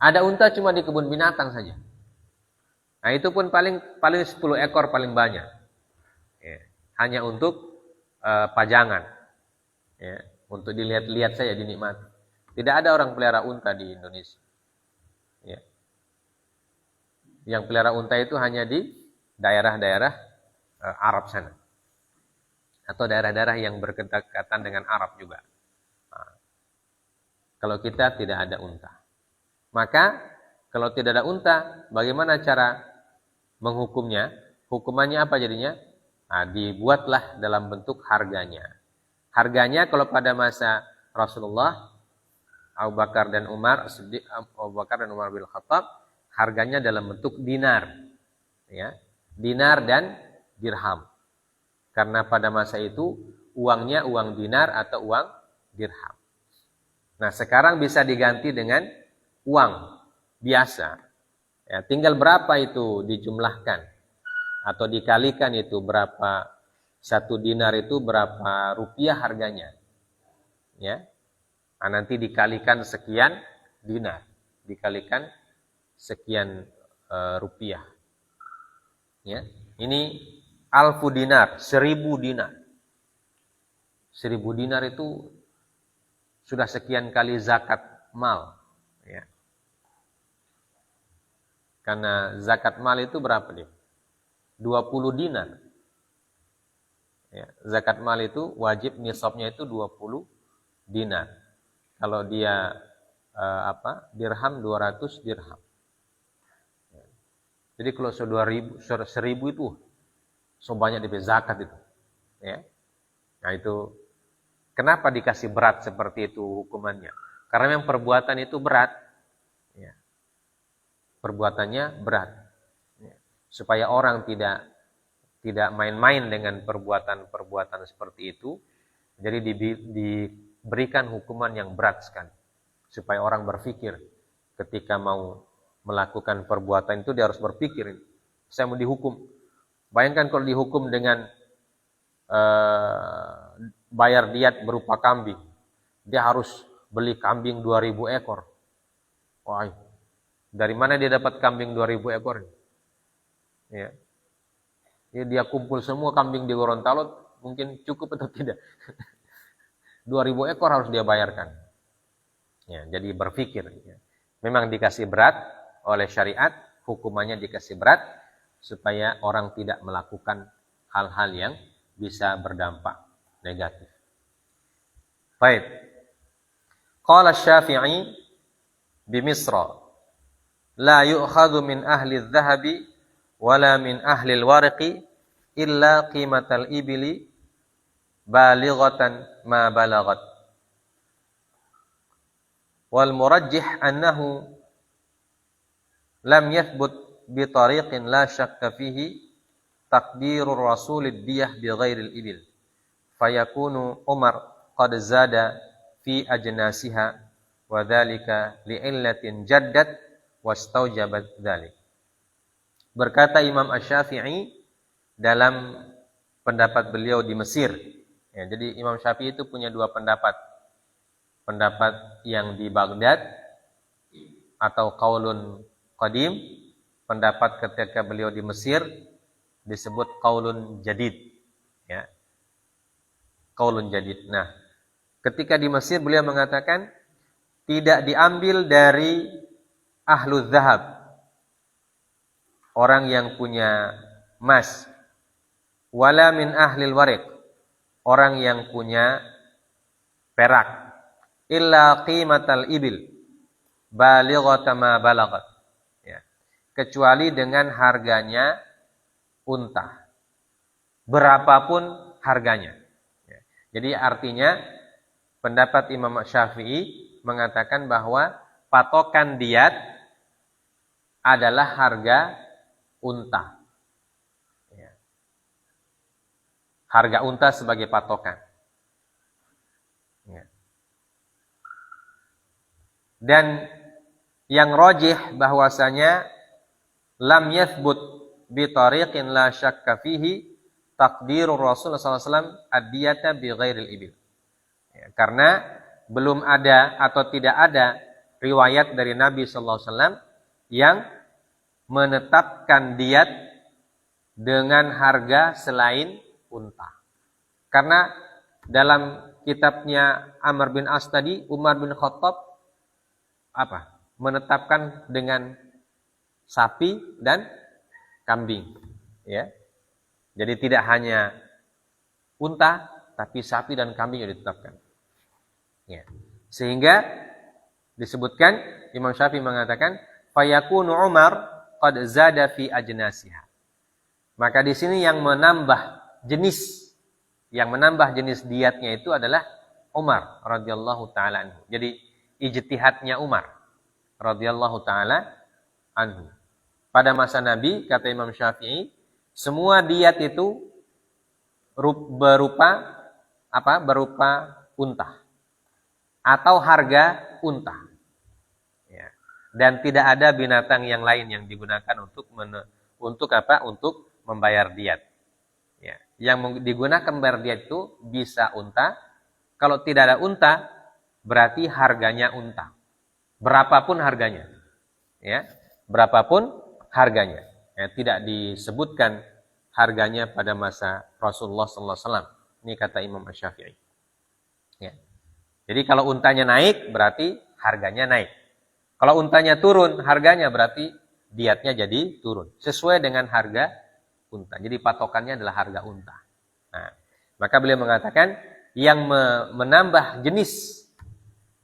Ada unta cuma di kebun binatang saja. Nah itu pun paling 10 ekor paling banyak. Ya. Hanya untuk pajangan. Ya. Untuk dilihat-lihat saja, dinikmati. Tidak ada orang pelihara unta di Indonesia. Ya. Yang pelihara unta itu hanya di daerah-daerah Arab sana. Atau daerah-daerah yang berdekatan dengan Arab juga. Nah, kalau kita tidak ada unta. Maka kalau tidak ada unta, bagaimana cara menghukumnya? Hukumannya apa jadinya? Nah, dibuatlah dalam bentuk harganya. Harganya kalau pada masa Rasulullah, Abu Bakar dan Umar bin Khattab, harganya dalam bentuk dinar. Ya, dinar dan dirham. Karena pada masa itu uangnya uang dinar atau uang dirham. Nah sekarang bisa diganti dengan uang biasa. Ya, tinggal berapa itu dijumlahkan atau dikalikan itu berapa 1 dinar itu berapa rupiah harganya. Ya. Nah, nanti dikalikan sekian dinar, dikalikan sekian rupiah. Ya. Ini alfu dinar, 1000 dinar. 1000 dinar itu sudah sekian kali zakat mal. Ya. Karena zakat mal itu berapa dia? 20 dinar. Ya, zakat mal itu wajib nisabnya itu 20 dinar. Kalau dia dirham 200 dirham. Ya. Jadi kalau 1000 itu so banyak DP zakat itu. Ya. Nah itu kenapa dikasih berat seperti itu hukumannya? Karena memang perbuatan itu berat. Ya. Perbuatannya berat. Ya. Supaya orang tidak main-main dengan perbuatan-perbuatan seperti itu. Jadi diberikan hukuman yang berat sekali. Supaya orang berpikir ketika mau melakukan perbuatan itu dia harus berpikir, saya mau dihukum. Bayangkan kalau dihukum dengan bayar diat berupa kambing. Dia harus beli kambing 2000 ekor. Wah, dari mana dia dapat kambing 2000 ekor? Ya. Dia kumpul semua kambing di Gorontalo, mungkin cukup atau tidak. 2000 ekor harus dia bayarkan. Ya, jadi berpikir. Ya. Memang dikasih berat oleh syariat, hukumannya dikasih berat, supaya orang tidak melakukan hal-hal yang bisa berdampak negatif. Baik. Qala Syafi'i bi Misra, la yu'khadhu min ahli adh-dhahabi wala min ahli al-warqi illa qimatal ibli balighatan ma balagat. Wal murajjih annahu lam yathbut bi tariqin la syakka fihi taqdirur rasulid diyah bi ghairil ibil. Fayakunu Umar qad zada fi ajnasiha wa dhalika li'illatin jaddat wastaujabat dhalik. Berkata Imam Asy-Syafi'i dalam pendapat beliau di Mesir. Ya, jadi Imam Syafi'i itu punya 2 pendapat. Pendapat yang di Baghdad atau qaulun qadim, pendapat ketika beliau di Mesir disebut qaulun jadid. Ya. Qaulun jadid. Nah, ketika di Mesir beliau mengatakan tidak diambil dari ahlul zahab, orang yang punya emas, wala min ahlil wariq, orang yang punya perak, illa qimatal ibil balighata ma balagat, ya, kecuali dengan harganya unta, berapapun harganya. Ya. Jadi artinya pendapat Imam Syafi'i mengatakan bahwa patokan diat adalah harga unta. Ya. Harga unta sebagai patokan. Ya. Dan yang rajih bahwasanya lam yathbut bi tariqin la syakka fihi taqdirur Rasul sallallahu alaihi wasallam ad-diyata bi ghairil ibil. Ya, karena belum ada atau tidak ada riwayat dari Nabi sallallahu alaihi wasallam yang menetapkan diat dengan harga selain unta. Karena dalam kitabnya Amr bin As tadi, Umar bin Khattab menetapkan dengan sapi dan kambing, ya. Jadi tidak hanya unta, tapi sapi dan kambing yang ditetapkan. Ya. Sehingga disebutkan Imam Syafi'i mengatakan fayakunu Umar qad zada fi ajnasiha. Maka di sini yang menambah jenis diatnya itu adalah Umar radhiyallahu taala anhu. Jadi ijtihadnya Umar radhiyallahu taala anhu. Pada masa Nabi, kata Imam Syafi'i, semua diat itu berupa unta atau harga unta. Ya. Dan tidak ada binatang yang lain yang digunakan untuk membayar diat. Ya. Yang digunakan membayar diat itu bisa unta. Kalau tidak ada unta, berarti harganya unta. Berapapun harganya. Ya, berapapun harganya. Ya, tidak disebutkan harganya pada masa Rasulullah SAW. Ini kata Imam Asy-Syafi'i. Ya. Jadi kalau untanya naik, berarti harganya naik. Kalau untanya turun, harganya berarti diatnya jadi turun. Sesuai dengan harga unta. Jadi patokannya adalah harga unta. Nah, maka beliau mengatakan yang menambah jenis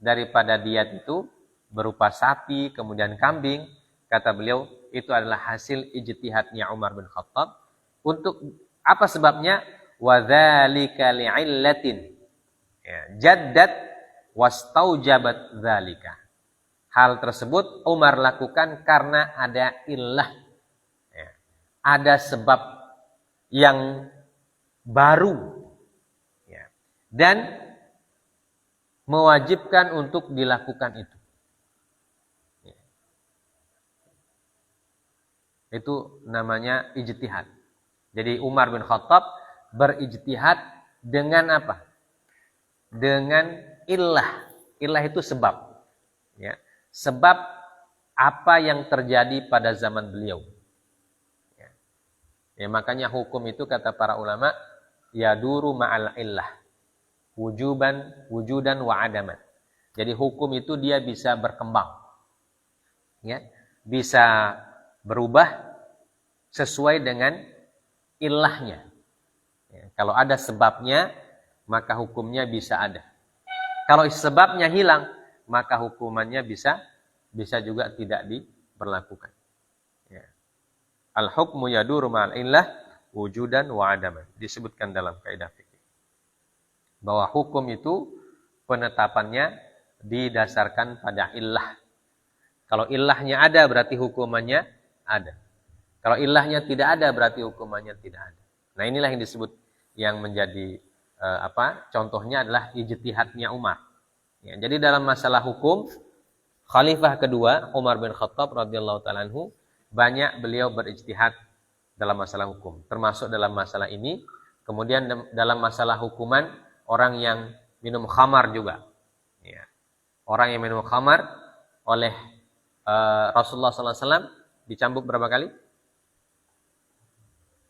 daripada diat itu berupa sapi, kemudian kambing, kata beliau itu adalah hasil ijtihadnya Umar bin Khattab. Untuk apa sebabnya? Wa dzalika li'illatin. Ya, jaddat wastaujabat dzalika. Hal tersebut Umar lakukan karena ada illah. Ya, ada sebab yang baru. Ya, dan mewajibkan untuk dilakukan itu. Ya. Itu namanya ijtihad. Jadi Umar bin Khattab berijtihad dengan apa? Dengan illah. Illah itu sebab. Ya. Sebab apa yang terjadi pada zaman beliau. Ya. Ya, makanya hukum itu kata para ulama yaduru ma'al illah. Wujudan wa adaman. Jadi hukum itu dia bisa berkembang. Ya. Bisa berubah sesuai dengan ilahnya. Ya. Kalau ada sebabnya, maka hukumnya bisa ada. Kalau sebabnya hilang, maka hukumannya bisa juga tidak diberlakukan. Ya. Al-hukmu yaduru ma'al illah wujudan wa adaman. Disebutkan dalam kaidah fikih. Bahwa hukum itu penetapannya didasarkan pada illah. Kalau ilahnya ada berarti hukumannya ada. Kalau ilahnya tidak ada berarti hukumannya tidak ada. Nah, inilah yang disebut yang menjadi contohnya adalah ijtihadnya Umar. Ya, jadi dalam masalah hukum khalifah kedua Umar bin Khattab radhiyallahu taala anhu banyak beliau berijtihad dalam masalah hukum, termasuk dalam masalah ini. Kemudian dalam masalah hukuman orang yang minum khamar juga. Ya. Orang yang minum khamar oleh Rasulullah SAW dicambuk berapa kali?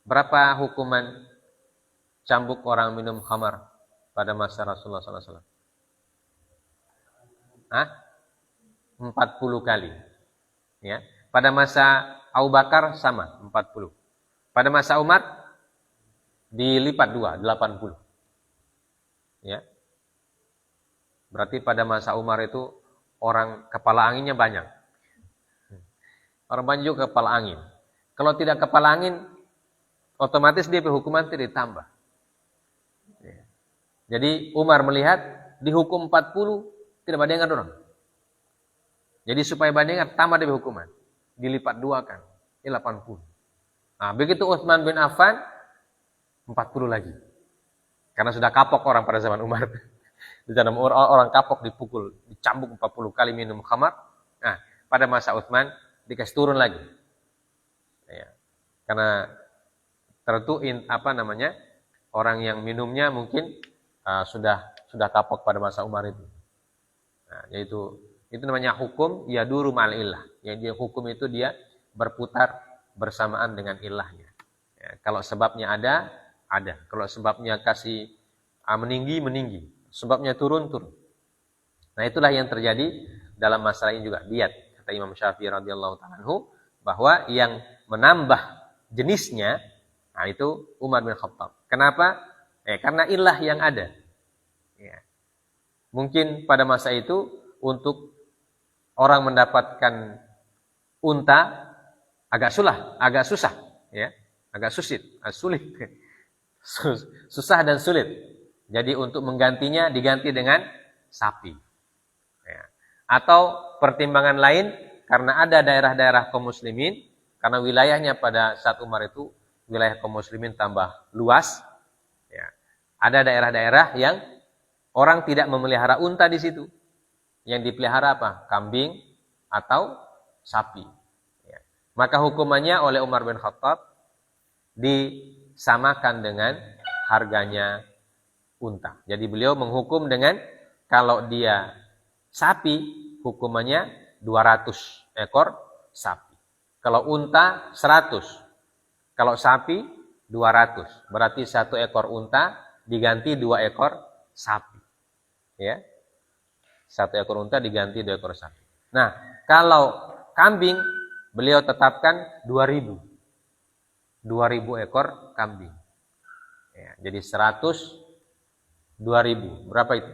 Berapa hukuman cambuk orang minum khamar pada masa Rasulullah SAW? 40 kali. Ya. Pada masa Abu Bakar sama, 40. Pada masa Umar dilipat 80. Ya. Berarti pada masa Umar itu orang kepala anginnya banyak. Orang banyak juga kepala angin. Kalau tidak kepala angin, otomatis dia hukuman tidak ditambah. Ya. Jadi Umar melihat dihukum 40 tidak bandingan orang. Jadi supaya bandingan tambah dari hukuman, dilipat 2 kan, 80. Nah, begitu Utsman bin Affan 40 lagi. Karena sudah kapok orang pada zaman Umar. Di zaman orang kapok dipukul, dicambuk 40 kali minum khamar. Nah, pada masa Utsman dikasih turun lagi. Ya. Karena tentu orang yang minumnya mungkin sudah kapok pada masa Umar itu. Nah, yaitu itu namanya hukum yaduru ma'al illah. Yang hukum itu dia berputar bersamaan dengan ilahnya. Ya, kalau sebabnya ada. Kalau sebabnya kasih meninggi. Sebabnya turun. Nah, itulah yang terjadi dalam masalah ini juga. Diat, kata Imam Syafi'i radhiyallahu ta'ala anhu, bahwa yang menambah jenisnya, nah itu Umar bin Khattab. Kenapa? Karena ilah yang ada. Ya. Mungkin pada masa itu untuk orang mendapatkan unta agak susah, ya, agak sulit, susah dan sulit. Jadi untuk menggantinya diganti dengan sapi. Ya. Atau pertimbangan lain karena ada daerah-daerah kaum muslimin, karena wilayahnya pada saat Umar itu wilayah kaum muslimin tambah luas. Ya. Ada daerah-daerah yang orang tidak memelihara unta di situ. Yang dipelihara apa? Kambing atau sapi. Ya. Maka hukumannya oleh Umar bin Khattab samakan dengan harganya unta. Jadi beliau menghukum dengan kalau dia sapi hukumannya 200 ekor sapi. Kalau unta 100. Kalau sapi 200. Berarti 1 ekor unta diganti 2 ekor sapi. Ya. 1 ekor unta diganti 2 ekor sapi. Nah, kalau kambing beliau tetapkan 2000. 2000 ekor kambing. Ya, jadi 100 2000. Berapa itu?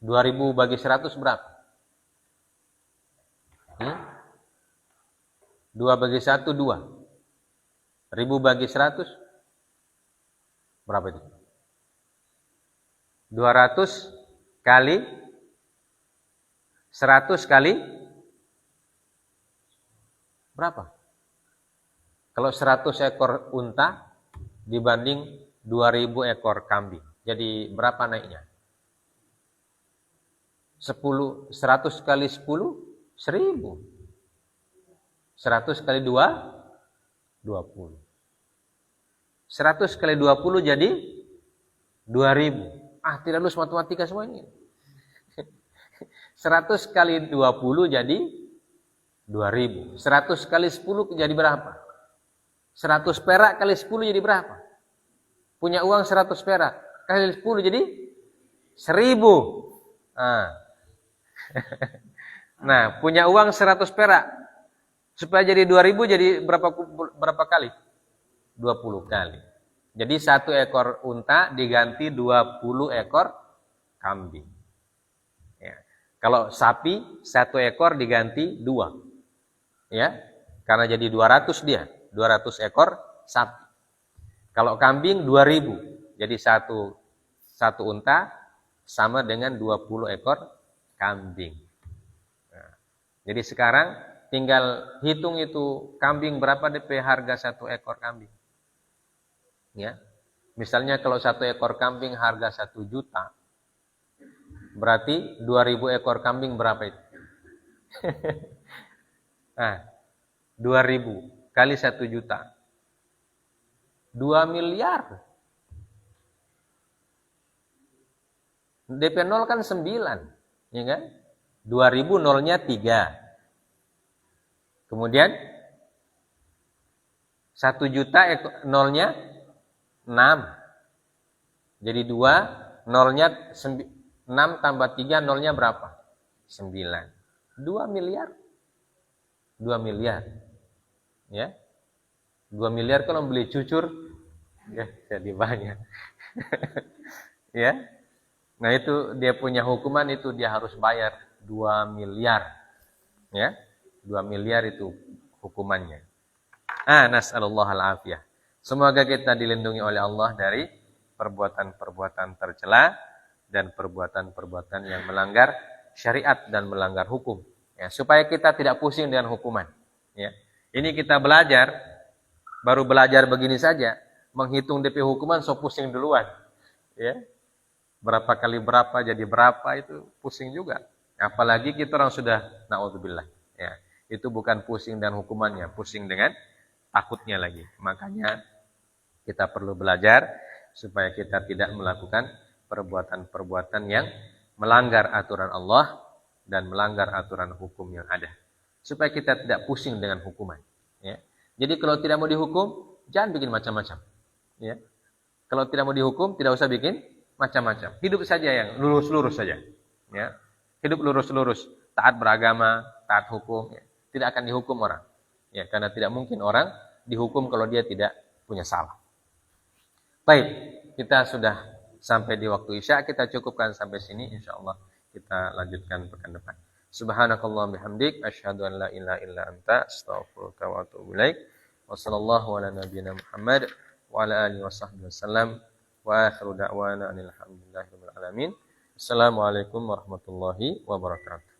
2000 bagi 100 berapa? 2 bagi 1, 2. 1000 bagi 100, berapa itu? 200 kali 100 kali berapa? Kalau 100 ekor unta dibanding 2000 ekor kambing. Jadi berapa naiknya? 100 kali 10, 1000. 100 kali 2, 20. 100 kali 20 jadi 2000. Tidak lulus matematika semua ini. 100 kali 20 jadi 2000. 100 kali 10 jadi berapa? 100 perak kali 10 jadi berapa? Punya uang 100 perak kali 10 jadi 1000. Nah, punya uang 100 perak supaya jadi 2000 jadi berapa kali? 20 kali. Jadi 1 ekor unta diganti 20 ekor kambing. Ya. Kalau sapi 1 ekor diganti 2. Ya. Karena jadi 200 dia, 200 ekor sapi. Kalau kambing 2000. Jadi satu unta sama dengan 20 ekor kambing. Nah, jadi sekarang tinggal hitung itu kambing berapa DP harga 1 ekor kambing. Ya. Misalnya kalau 1 ekor kambing harga 1 juta, berarti 2000 ekor kambing berapa itu? Nah, 2000 kali 1 juta. 2 miliar. DP 0 kan 9, ya kan? 2000 nolnya 3. Kemudian 1 juta nolnya 6. Jadi 2, nolnya 6 tambah 3, nolnya berapa? 9. 2 miliar. 2 miliar. Ya. 2 miliar kalau beli cucur, ya jadi banyak. Ya. Nah itu dia punya hukuman itu dia harus bayar 2 miliar. Ya. 2 miliar itu hukumannya. Nas'alullah al-afiyah. Semoga kita dilindungi oleh Allah dari perbuatan-perbuatan tercela dan perbuatan-perbuatan yang melanggar syariat dan melanggar hukum. Ya, supaya kita tidak pusing dengan hukuman. Ya. Ini kita belajar, baru belajar begini saja, menghitung DP hukuman so pusing duluan. Ya. Berapa kali berapa jadi berapa itu pusing juga. Apalagi kita orang sudah naudzubillah. Ya. Itu bukan pusing dan hukumannya, pusing dengan takutnya lagi. Makanya kita perlu belajar supaya kita tidak melakukan perbuatan-perbuatan yang melanggar aturan Allah dan melanggar aturan hukum yang ada. Supaya kita tidak pusing dengan hukuman. Ya. Jadi kalau tidak mau dihukum, jangan bikin macam-macam. Ya. Kalau tidak mau dihukum, tidak usah bikin macam-macam. Hidup saja yang lurus-lurus saja. Ya. Hidup lurus-lurus, taat beragama, taat hukum. Ya. Tidak akan dihukum orang. Ya, karena tidak mungkin orang dihukum kalau dia tidak punya salah. Baik, kita sudah sampai di waktu Isya, kita cukupkan sampai sini, insyaallah kita lanjutkan pekan depan. Subhanakallahumma bihamdik, asyhadu an la ilaha illa anta, astaghfiruka wa atubu ilaik. Wa sallallahu ala nabiyyina Muhammad wa ala alihi washabbihi wasallam. Wa akhiru da'wana alhamdulillahi rabbil alamin. Assalamualaikum warahmatullahi wabarakatuh.